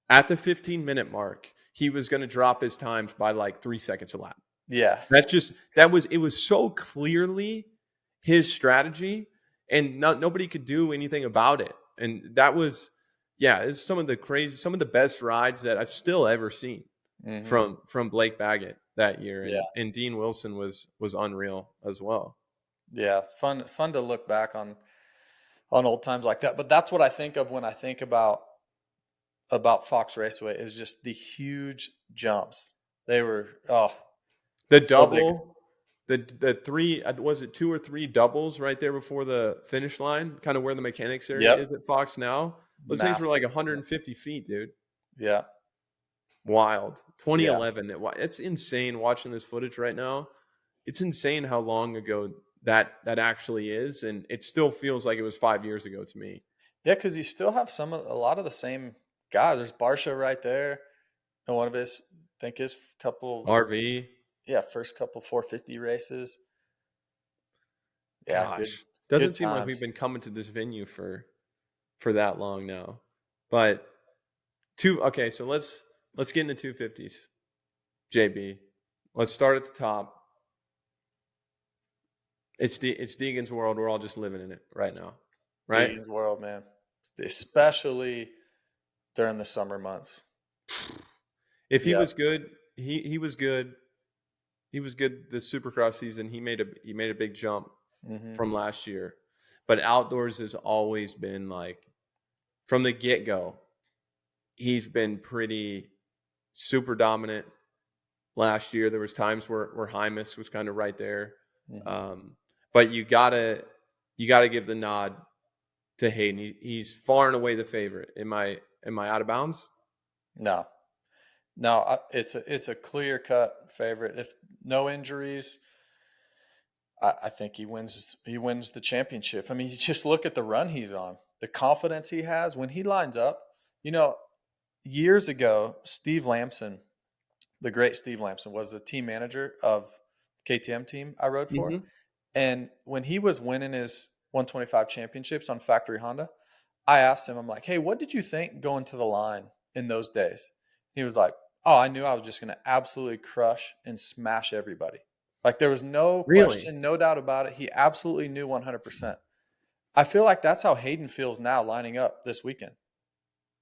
at the 15-minute mark, he was going to drop his times by like 3 seconds a lap. Yeah. It was so clearly his strategy, and nobody could do anything about it. And that was, it's some of the best rides that I've still ever seen from Blake Baggett that year. And Dean Wilson was unreal as well. Yeah. It's fun to look back on old times like that. But that's what I think of when I think about Fox Raceway, is just the huge jumps. They were, the double, the three, was it 2 or 3 doubles right there before the finish line, kind of where the mechanics area is at Fox now. Those things were like 150 feet, dude. Yeah. Wild. 2011. Yeah. It's insane watching this footage right now. It's insane how long ago that actually is. And it still feels like it was 5 years ago to me. Yeah, because you still have a lot of the same guys. There's Barsha right there. And one of his, I think his couple. RV. Yeah, first couple 450 races. Yeah, Gosh, good doesn't seem like we've times. been coming to this venue for that long now. But okay, so let's get into 250s. JB, let's start at the top. It's Deegan's world. We're all just living in it right now, right? Deegan's world, man, especially during the summer months. If he was good, he was good. He was good this Supercross season. He made a big jump from last year. But outdoors has always been like, from the get-go, he's been pretty super dominant. Last year, there was times where Hymas was kind of right there. But you gotta give the nod to Hayden. He's far and away the favorite. Am I out of bounds? No, it's a clear-cut favorite. If no injuries, I think he wins the championship. I mean, you just look at the run he's on, the confidence he has when he lines up. Years ago, Steve Lamson, the great Steve Lamson, was the team manager of KTM team I rode for. And when he was winning his 125 championships on Factory Honda, I asked him, I'm like, hey, what did you think going to the line in those days? He was like, oh, I knew I was just going to absolutely crush and smash everybody. Like, there was no question, no doubt about it. He absolutely knew 100%. I feel like that's how Hayden feels now lining up this weekend.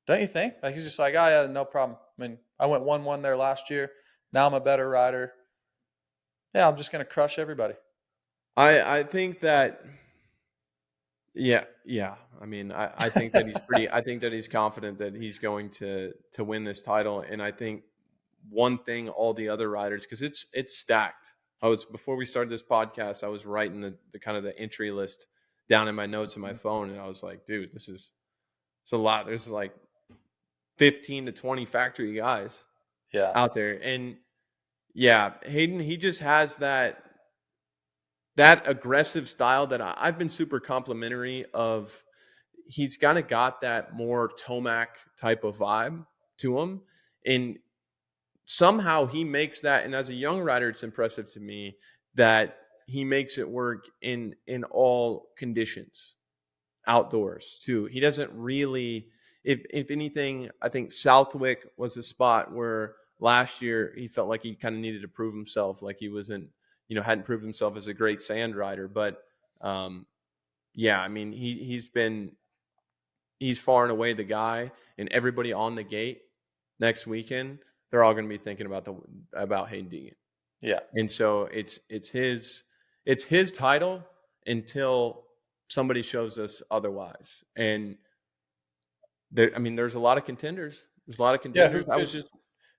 Don't you think? Like, he's just like, oh, yeah, no problem. I mean, I went 1-1 there last year. Now I'm a better rider. Yeah, I'm just going to crush everybody. I think that, yeah. I mean, I think that he's pretty. I think that he's confident that he's going to win this title. And I think one thing all the other riders, because it's stacked. Before we started this podcast, I was writing the kind of the entry list down in my notes on my phone, and I was like, dude, it's a lot. There's like 15 to 20 factory guys out there. And yeah, Hayden, he just has that aggressive style that I've been super complimentary of. He's kind of got that more Tomac type of vibe to him. And somehow he makes that. And as a young rider, it's impressive to me that he makes it work in all conditions, outdoors too. He doesn't really, if anything, I think Southwick was a spot where last year he felt like he kind of needed to prove himself, like he wasn't, hadn't proved himself as a great sand rider. But yeah, I mean, he's far and away the guy, and everybody on the gate next weekend, they're all going to be thinking about Hayden Deegan. Yeah. And so it's his title until somebody shows us otherwise. And there's a lot of contenders. There's a lot of contenders.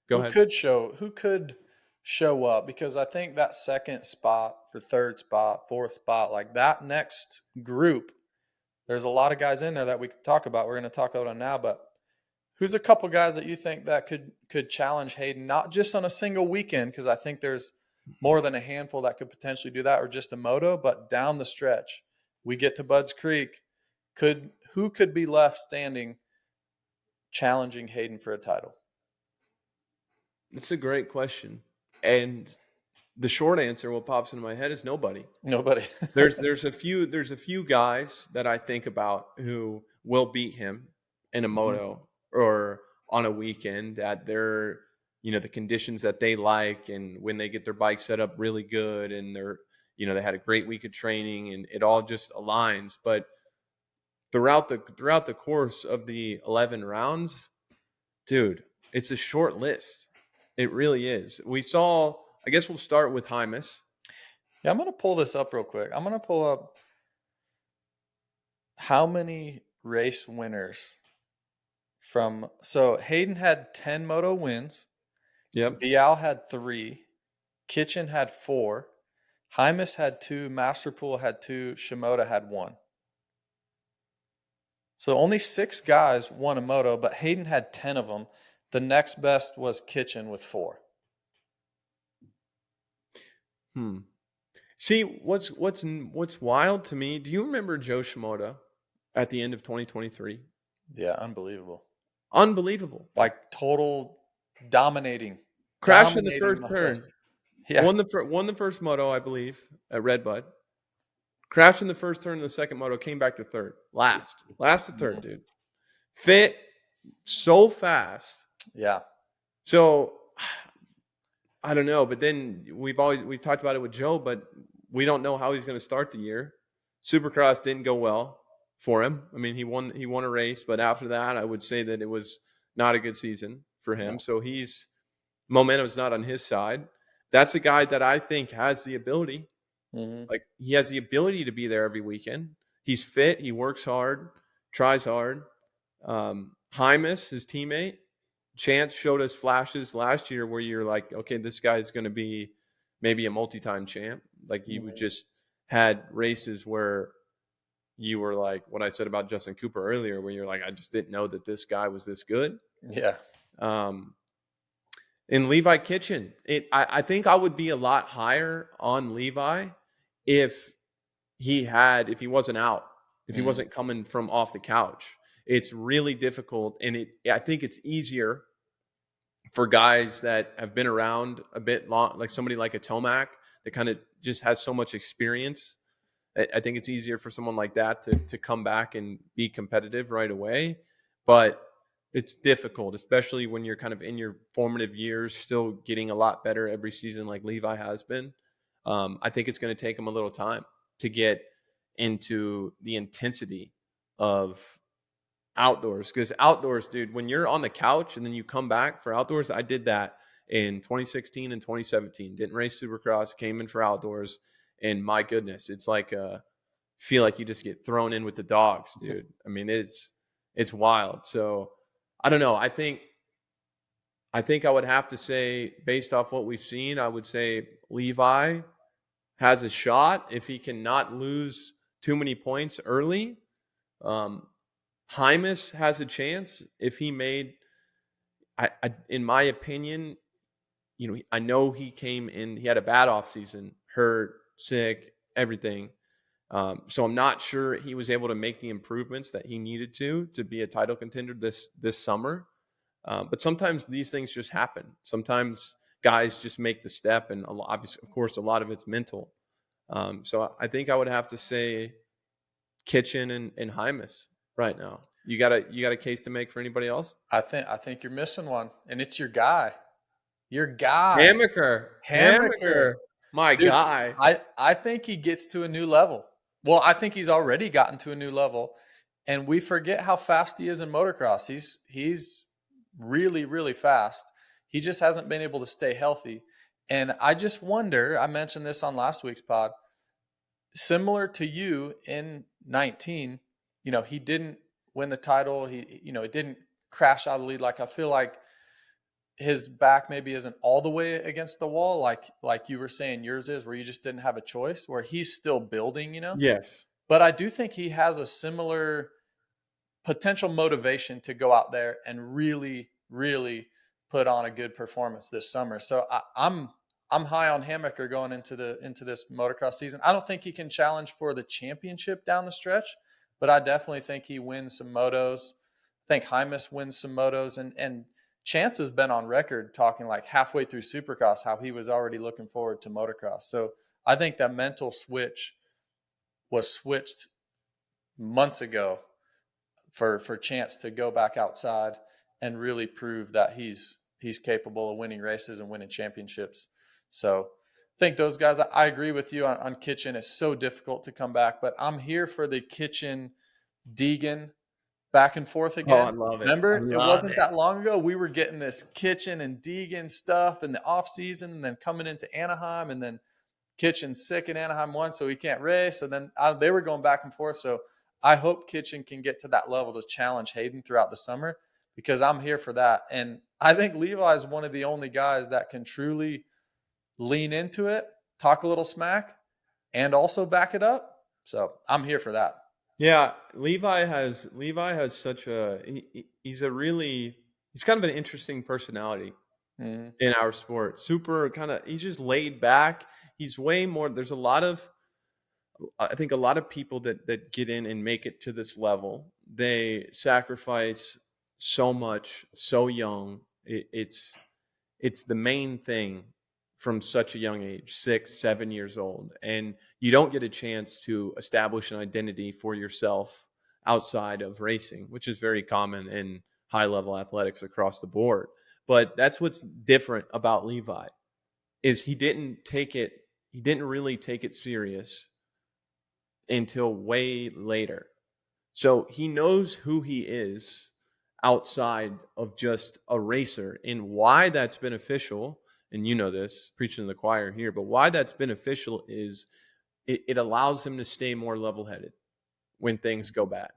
Who could show up? Because I think that second spot or third spot, fourth spot, like that next group, there's a lot of guys in there that we could talk about. We're going to talk about them now, but who's a couple guys that you think that could challenge Hayden, not just on a single weekend, because I think there's more than a handful that could potentially do that, or just a moto, but down the stretch, we get to Budds Creek. Who could be left standing challenging Hayden for a title? It's a great question. And the short answer, what pops into my head, is nobody. Nobody. there's a few guys that I think about who will beat him in a moto or on a weekend at their, the conditions that they like, and when they get their bike set up really good, and they're, they had a great week of training, and it all just aligns. But throughout the course of the 11 rounds, dude, it's a short list. It really is. I guess we'll start with Hymas. Yeah, I'm going to pull this up real quick. I'm going to pull up how many race winners so Hayden had 10 moto wins. Yep. Vial had 3. Kitchen had 4. Hymas had 2. Masterpool had 2. Shimoda had 1. So only 6 guys won a moto, but Hayden had 10 of them. The next best was Kitchen with 4. See, what's wild to me, do you remember Joe Shimoda at the end of 2023? Yeah, unbelievable. Like total dominating. Crashed in the first turn. Yeah. Won the first moto, I believe, at Red Bud. Crashed in the first turn of the second moto, came back to third. Last to third, dude. Fit so fast. Yeah. So I don't know, but then we've talked about it with Joe, but we don't know how he's going to start the year. Supercross didn't go well for him. I mean, he won a race, but after that, I would say that it was not a good season for him. So momentum is not on his side. That's a guy that I think has the ability. Like, he has the ability to be there every weekend. He's fit. He works hard, tries hard. Hymas, his teammate, Chance showed us flashes last year where you're like, okay, this guy is going to be maybe a multi-time champ. Like, he just had races where you were like, what I said about Justin Cooper earlier, where you're like, I just didn't know that this guy was this good. Yeah. In Levi Kitchen, I think I would be a lot higher on Levi if he wasn't out, if he wasn't coming from off the couch. It's really difficult, and I think it's easier for guys that have been around a bit long, like somebody like a Tomac that kind of just has so much experience. I think it's easier for someone like that to come back and be competitive right away. But it's difficult, especially when you're kind of in your formative years, still getting a lot better every season like Levi has been. I think it's going to take him a little time to get into the intensity of outdoors. Because outdoors, dude, when you're on the couch and then you come back for outdoors, I did that in 2016 and 2017. Didn't race Supercross, came in for outdoors. And my goodness, it's like feel like you just get thrown in with the dogs, dude. I mean, it's wild. So I don't know. I think I would have to say, based off what we've seen, I would say Levi has a shot if he cannot lose too many points early. Hymas has a chance if he made. In my opinion, I know he came in. He had a bad offseason, hurt, sick, everything. So I'm not sure he was able to make the improvements that he needed to be a title contender this summer. But sometimes these things just happen. Sometimes guys just make the step, and obviously, of course, a lot of it's mental. So I think I would have to say Kitchen and Hymas right now. You got a case to make for anybody else? I think you're missing one, and it's your guy. Your guy. Hammaker. My Dude, guy. I think he gets to a new level. Well, I think he's already gotten to a new level, and we forget how fast he is in motocross. He's really, really fast. He just hasn't been able to stay healthy. And I just wonder, I mentioned this on last week's pod, similar to you in 19, he didn't win the title. He didn't crash out of the lead. Like, I feel like his back maybe isn't all the way against the wall, like you were saying yours is, where you just didn't have a choice, where he's still building, Yes. But I do think he has a similar potential motivation to go out there and really, really put on a good performance this summer. So I'm high on Hammaker going into this motocross season. I don't think he can challenge for the championship down the stretch, but I definitely think he wins some motos. I think Hymas wins some motos, and Chance has been on record talking like halfway through Supercross how he was already looking forward to motocross. So I think that mental switch was switched months ago for Chance to go back outside and really prove that he's capable of winning races and winning championships. So I think those guys, I agree with you on Kitchen. It's so difficult to come back, but I'm here for the Kitchen Deegan back and forth again. Oh, I love it. Remember, it wasn't that long ago. We were getting this Kitchen and Deegan stuff in the off season, and then coming into Anaheim, and then Kitchen's sick in Anaheim once, so he can't race. And then they were going back and forth. So I hope Kitchen can get to that level to challenge Hayden throughout the summer, because I'm here for that. And I think Levi is one of the only guys that can truly lean into it, talk a little smack, and also back it up. So I'm here for that. Yeah, Levi has such he's kind of an interesting personality in our sport. He's just laid back. He's way more. There's I think a lot of people that get in and make it to this level, they sacrifice so much so young. It's the main thing from such a young age, 6, 7 years old. And you don't get a chance to establish an identity for yourself outside of racing, which is very common in high-level athletics across the board. But that's what's different about Levi, is he didn't really take it serious until way later. So he knows who he is outside of just a racer, and why that's beneficial. And you know this, preaching to the choir here, but why that's beneficial is it allows him to stay more level-headed when things go bad.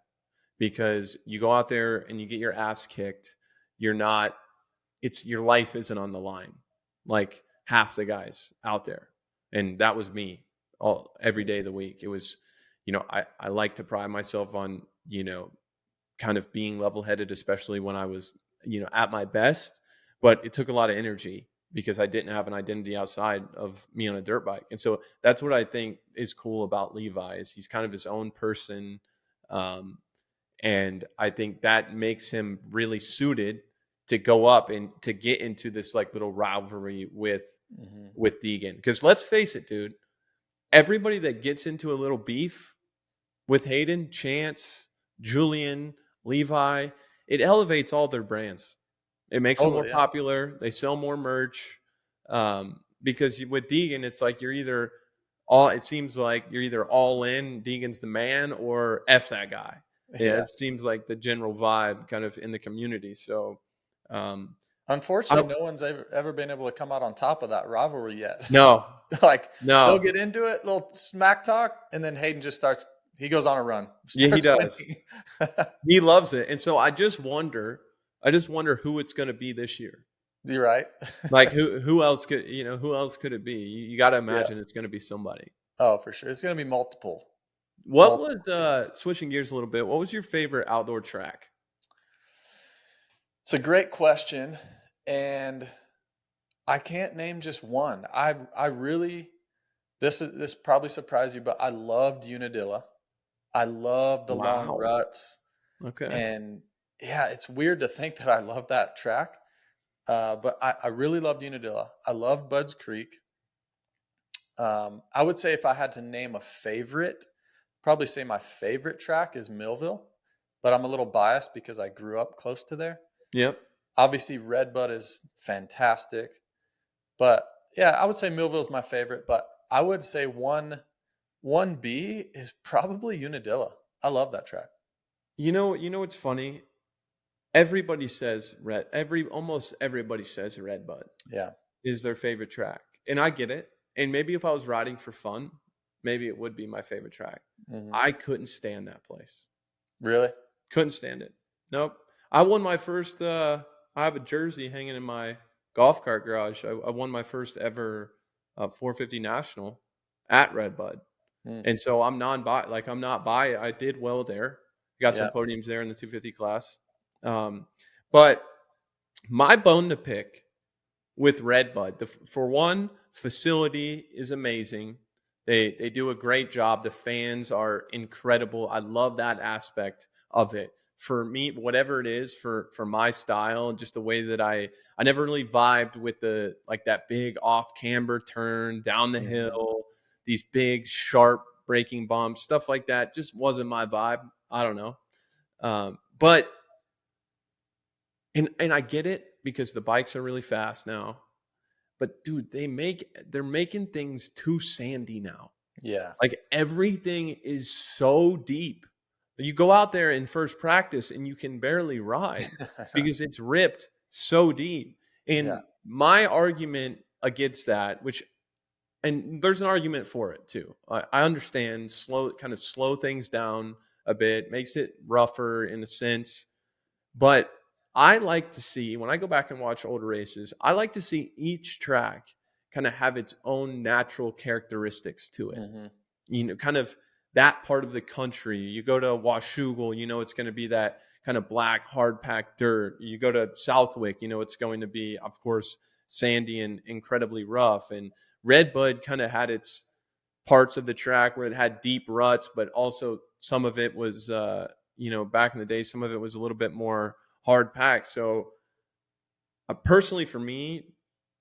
Because you go out there and you get your ass kicked, your life isn't on the line like half the guys out there. And that was me every day of the week. It was, I like to pride myself on, kind of being level-headed, especially when I was, at my best. But it took a lot of energy because I didn't have an identity outside of me on a dirt bike. And so that's what I think is cool about Levi, is he's kind of his own person. And I think that makes him really suited to go up and to get into this like little rivalry with Deegan. Because let's face it, dude, everybody that gets into a little beef with Hayden, Chance, Julian, Levi, it elevates all their brands. It makes them more popular. They sell more merch. Because with Deegan, it's like it seems like you're either all in, Deegan's the man, or F that guy. Yeah, it seems like the general vibe kind of in the community. So, unfortunately, no one's ever been able to come out on top of that rivalry yet. No, they'll get into it, little smack talk, and then Hayden just he goes on a run. Yeah, he does. He loves it. And so I just wonder who it's going to be this year. You're right. Like who else could it be? You got to imagine it's going to be somebody. Oh, for sure. It's going to be multiple. What was switching gears a little bit? What was your favorite outdoor track? It's a great question, and I can't name just one. I really this probably surprised you, but I loved Unadilla. I love the long ruts. Okay. And yeah, it's weird to think that I love that track, but I really loved Unadilla. I loved Budds Creek. I would say if I had to name a favorite, probably say my favorite track is Millville, but I'm a little biased because I grew up close to there. Yep. Obviously, Redbud is fantastic, but yeah, I would say Millville is my favorite. But I would say 1B is probably Unadilla. I love that track. You know what's funny? Everybody says almost everybody says Redbud. Yeah, is their favorite track, and I get it. And maybe if I was riding for fun, maybe it would be my favorite track. Mm-hmm. I couldn't stand that place. Really? Couldn't stand it. Nope. I won my first. I have a jersey hanging in my golf cart garage. I won my first ever 450 national at Redbud, and so I'm not by. I did well there. Got some podiums there in the 250 class. But my bone to pick with Redbud, for one, facility is amazing. They do a great job. The fans are incredible. I love that aspect of it. For me, whatever it is for my style, just the way that I never really vibed with that big off camber turn down the hill, these big sharp braking bumps, stuff like that just wasn't my vibe. I don't know. But I get it because the bikes are really fast now. But dude, they're making things too sandy now. Yeah. Like everything is so deep. You go out there in first practice and you can barely ride because it's ripped so deep. And my argument against that, and there's an argument for it too. I understand slow things down a bit, makes it rougher in a sense. But I like to see, when I go back and watch older races, I like to see each track kind of have its own natural characteristics to it. Mm-hmm. Kind of that part of the country. You go to Washougal, it's going to be that kind of black, hard-packed dirt. You go to Southwick, it's going to be, of course, sandy and incredibly rough. And Redbud kind of had its parts of the track where it had deep ruts, but also some of it was, back in the day, some of it was a little bit more hard packed. So personally for me,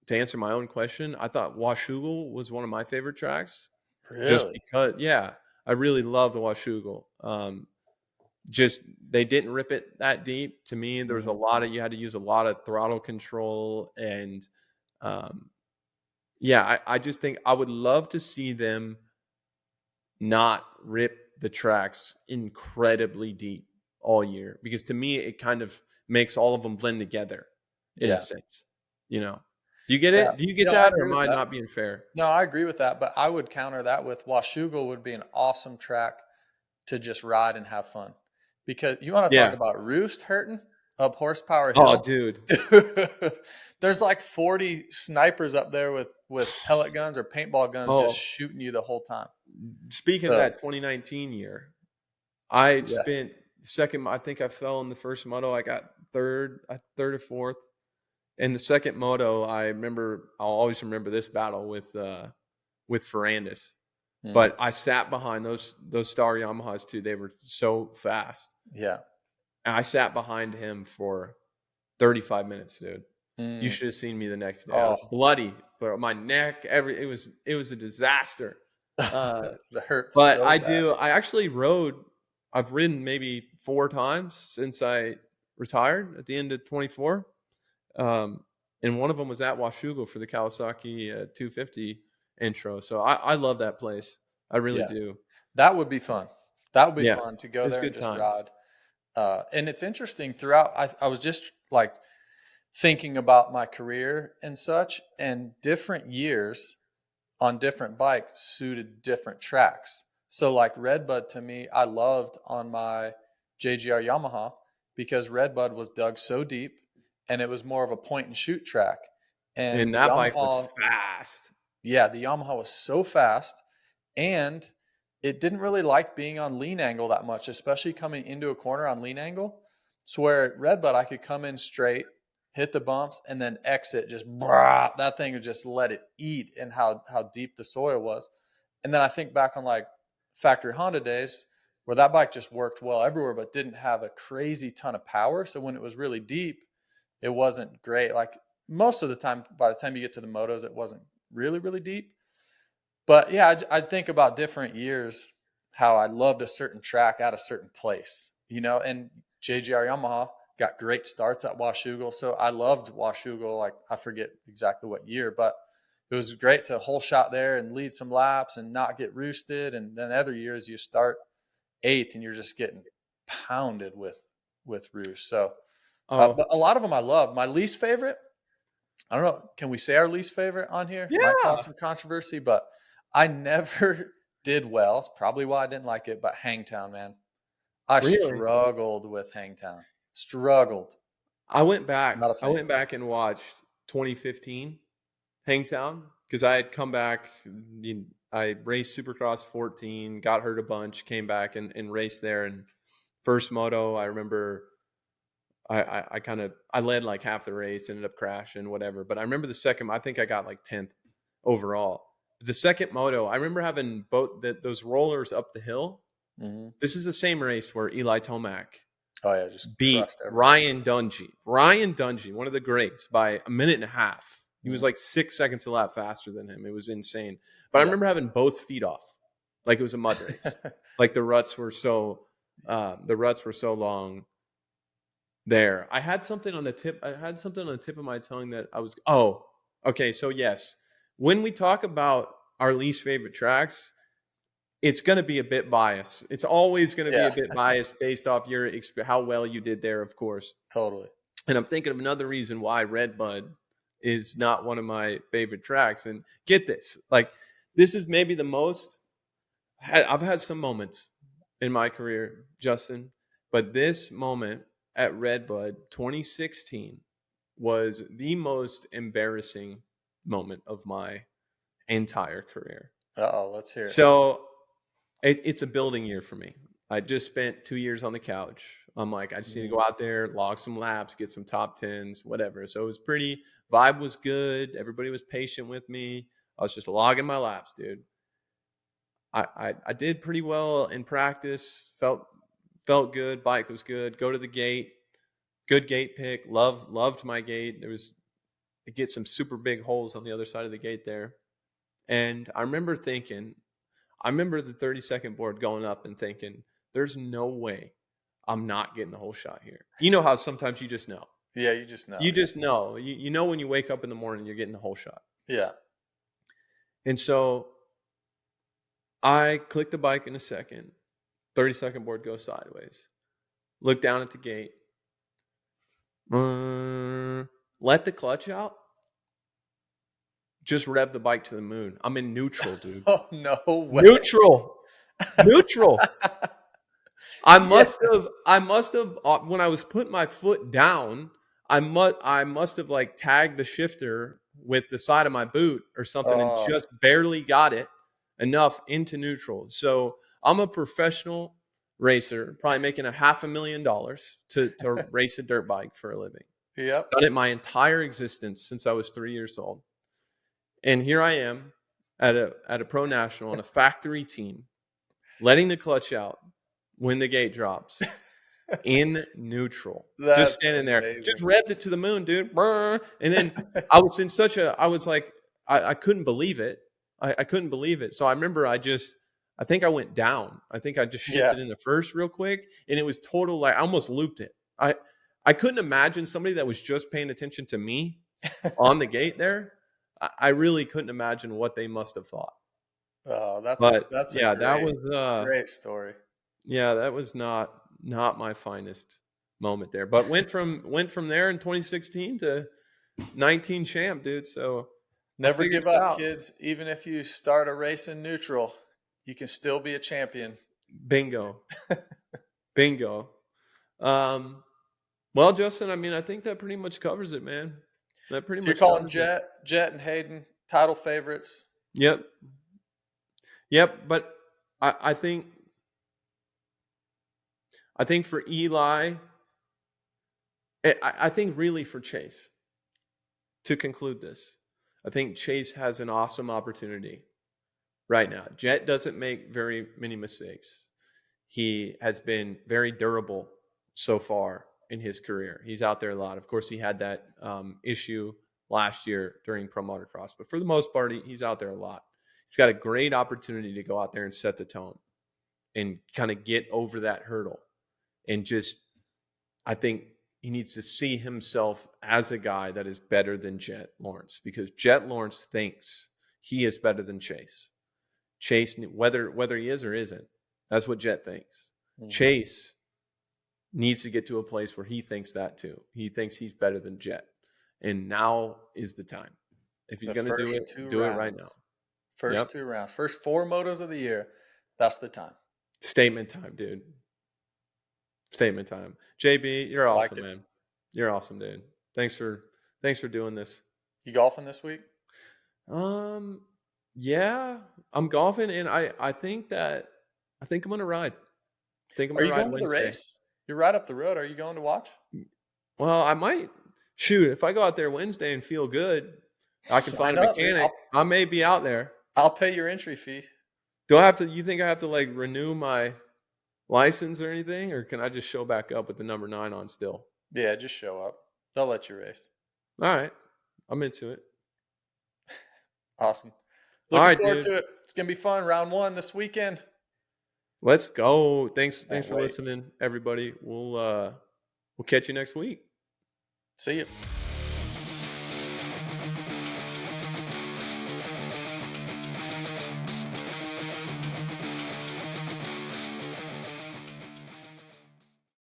to answer my own question, I thought Washougal was one of my favorite tracks. Really? Just because, I really loved Washougal. Just they didn't rip it that deep. To me, there was a lot of, you had to use a lot of throttle control, and I just think I would love to see them not rip the tracks incredibly deep all year, because to me it kind of makes all of them blend together in a sense. You know, do you get it? Do you get that, or am I not being fair? No, I agree with that, but I would counter that with Washougal would be an awesome track to just ride and have fun, because you want to talk about roost hurting up Horsepower Hill. Oh, dude. There's like 40 snipers up there with pellet guns or paintball guns just shooting you the whole time. Speaking of that 2019 year, I spent second. I think I fell in the first moto. I got third or fourth. In the second moto, I'll always remember this battle with Ferrandis. But I sat behind those Star Yamahas too. They were so fast. Yeah. And I sat behind him for 35 minutes, dude. You should have seen me the next day. I was bloody, but my neck, it was a disaster. It hurts. But so bad. I actually rode. I've ridden maybe 4 times since I retired at the end of 24. And one of them was at Washougal for the Kawasaki 250 intro. So I love that place. I really do. That would be fun. That would be fun to go there and just ride. And it's interesting throughout. I was just like thinking about my career and such, and different years on different bikes suited different tracks. So like Redbud, to me, I loved on my JGR Yamaha because Redbud was dug so deep and it was more of a point and shoot track. And that bike was fast. Yeah, the Yamaha was so fast, and it didn't really like being on lean angle that much, especially coming into a corner on lean angle. So where at Redbud, I could come in straight, hit the bumps, and then exit, just that thing would just let it eat, and how deep the soil was. And then I think back on like factory Honda days where that bike just worked well everywhere, but didn't have a crazy ton of power. So when it was really deep, it wasn't great. Like most of the time, by the time you get to the motos, it wasn't really, really deep. But yeah, I think about different years, how I loved a certain track at a certain place, you know, and JGR Yamaha got great starts at Washougal. So I loved Washougal. Like I forget exactly what year, but it was great to whole shot there and lead some laps and not get roosted. And then other years you start 8th and you're just getting pounded with roost. So but a lot of them I love. My least favorite, I don't know, can we say our least favorite on here? Yeah. Might cause some controversy, but I never did well. It's probably why I didn't like it, but Hangtown, man. I struggled with Hangtown. Struggled. I went back and watched 2015 Hangtown because I had come back. I raced Supercross 14, got hurt a bunch, came back and raced there. And first moto, I remember I led like half the race, ended up crashing, whatever. But I remember the second, I think I got like 10th overall. The second moto, I remember having those rollers up the hill. Mm-hmm. This is the same race where Eli Tomac just beat Ryan Dungey. Ryan Dungey, one of the greats, by a minute and a half. He was like 6 seconds a lap faster than him. It was insane. But I remember having both feet off, like it was a mud race. Like the ruts were so long there. I had something on the tip of my tongue that I was. Oh, okay. So yes, when we talk about our least favorite tracks, it's going to be a bit biased. It's always going to be a bit biased based off your how well you did there, of course. Totally. And I'm thinking of another reason why Redbud is not one of my favorite tracks. And get this, like this is maybe the most. I've had some moments in my career, Justin, but this moment at Redbud 2016 was the most embarrassing moment of my entire career. Let's hear it. So it's a building year for me. I just spent 2 years on the couch. I'm like, I just need to go out there, log some laps, get some top 10s, whatever. So it was vibe was good. Everybody was patient with me. I was just logging my laps, dude. I did pretty well in practice. Felt good. Bike was good. Go to the gate. Good gate pick. Loved my gate. It gets some super big holes on the other side of the gate there. And I remember thinking, I remember the 30-second board going up and thinking, there's no way I'm not getting the whole shot here. You know how sometimes you just know. Yeah, you just know. You just know. You know when you wake up in the morning, you're getting the whole shot. Yeah. And so I click the bike in a second. 30-second board goes sideways. Look down at the gate. Let the clutch out. Just rev the bike to the moon. I'm in neutral, dude. Oh, no way. Neutral. I must have when I was putting my foot down, I must have like tagged the shifter with the side of my boot or something and just barely got it enough into neutral. So I'm a professional racer, probably making $500,000 to race a dirt bike for a living. Yep. Done it my entire existence since I was 3 years old. And here I am at a pro national on a factory team, letting the clutch out when the gate drops in neutral. That's just standing there. amazing. Just revved it to the moon, dude. And then I was like, I couldn't believe it. I couldn't believe it. So I remember I think I went down. I think I just shifted in the first real quick. And it was total, like I almost looped it. I couldn't imagine somebody that was just paying attention to me on the gate there. I really couldn't imagine what they must have thought. Oh, that was great story. Yeah, that was not my finest moment there. But went from there in 2016 to 19 champ, dude. So never give up, kids. Even if you start a race in neutral, you can still be a champion. Bingo. Bingo. Well, Justin, I mean, I think that pretty much covers it, man. That pretty much. You're calling Jet and Hayden title favorites. Yep. But I think for Eli, I think really for Chase, to conclude this, I think Chase has an awesome opportunity right now. Jet doesn't make very many mistakes. He has been very durable so far in his career. He's out there a lot. Of course, he had that issue last year during Pro Motocross, but for the most part, he's out there a lot. He's got a great opportunity to go out there and set the tone and kind of get over that hurdle. And just, I think he needs to see himself as a guy that is better than Jet Lawrence, because Jet Lawrence thinks he is better than Chase. Chase, whether he is or isn't, that's what Jet thinks. Mm-hmm. Chase needs to get to a place where he thinks that too. He thinks he's better than Jet. And now is the time. If he's going to do it, do it right now. First 2 rounds. First 4 motos of the year. That's the time. Statement time, dude. Statement time. JB, you're awesome, man. You're awesome, dude. Thanks for doing this. You golfing this week? Yeah, I'm golfing, and I think I'm gonna ride. Are you going to the race? You're right up the road. Are you going to watch? Well, I might. Shoot, if I go out there Wednesday and feel good, I can find a mechanic. I may be out there. I'll pay your entry fee. Do I have to? You think I have to like renew my license or anything, or can I just show back up with the number 9 on still? Yeah, just show up. They'll let you race. All right, I'm into it. Awesome. Looking forward to it. It's gonna be fun. Round 1 this weekend. Let's go. Thanks for listening, everybody. We'll catch you next week. See you.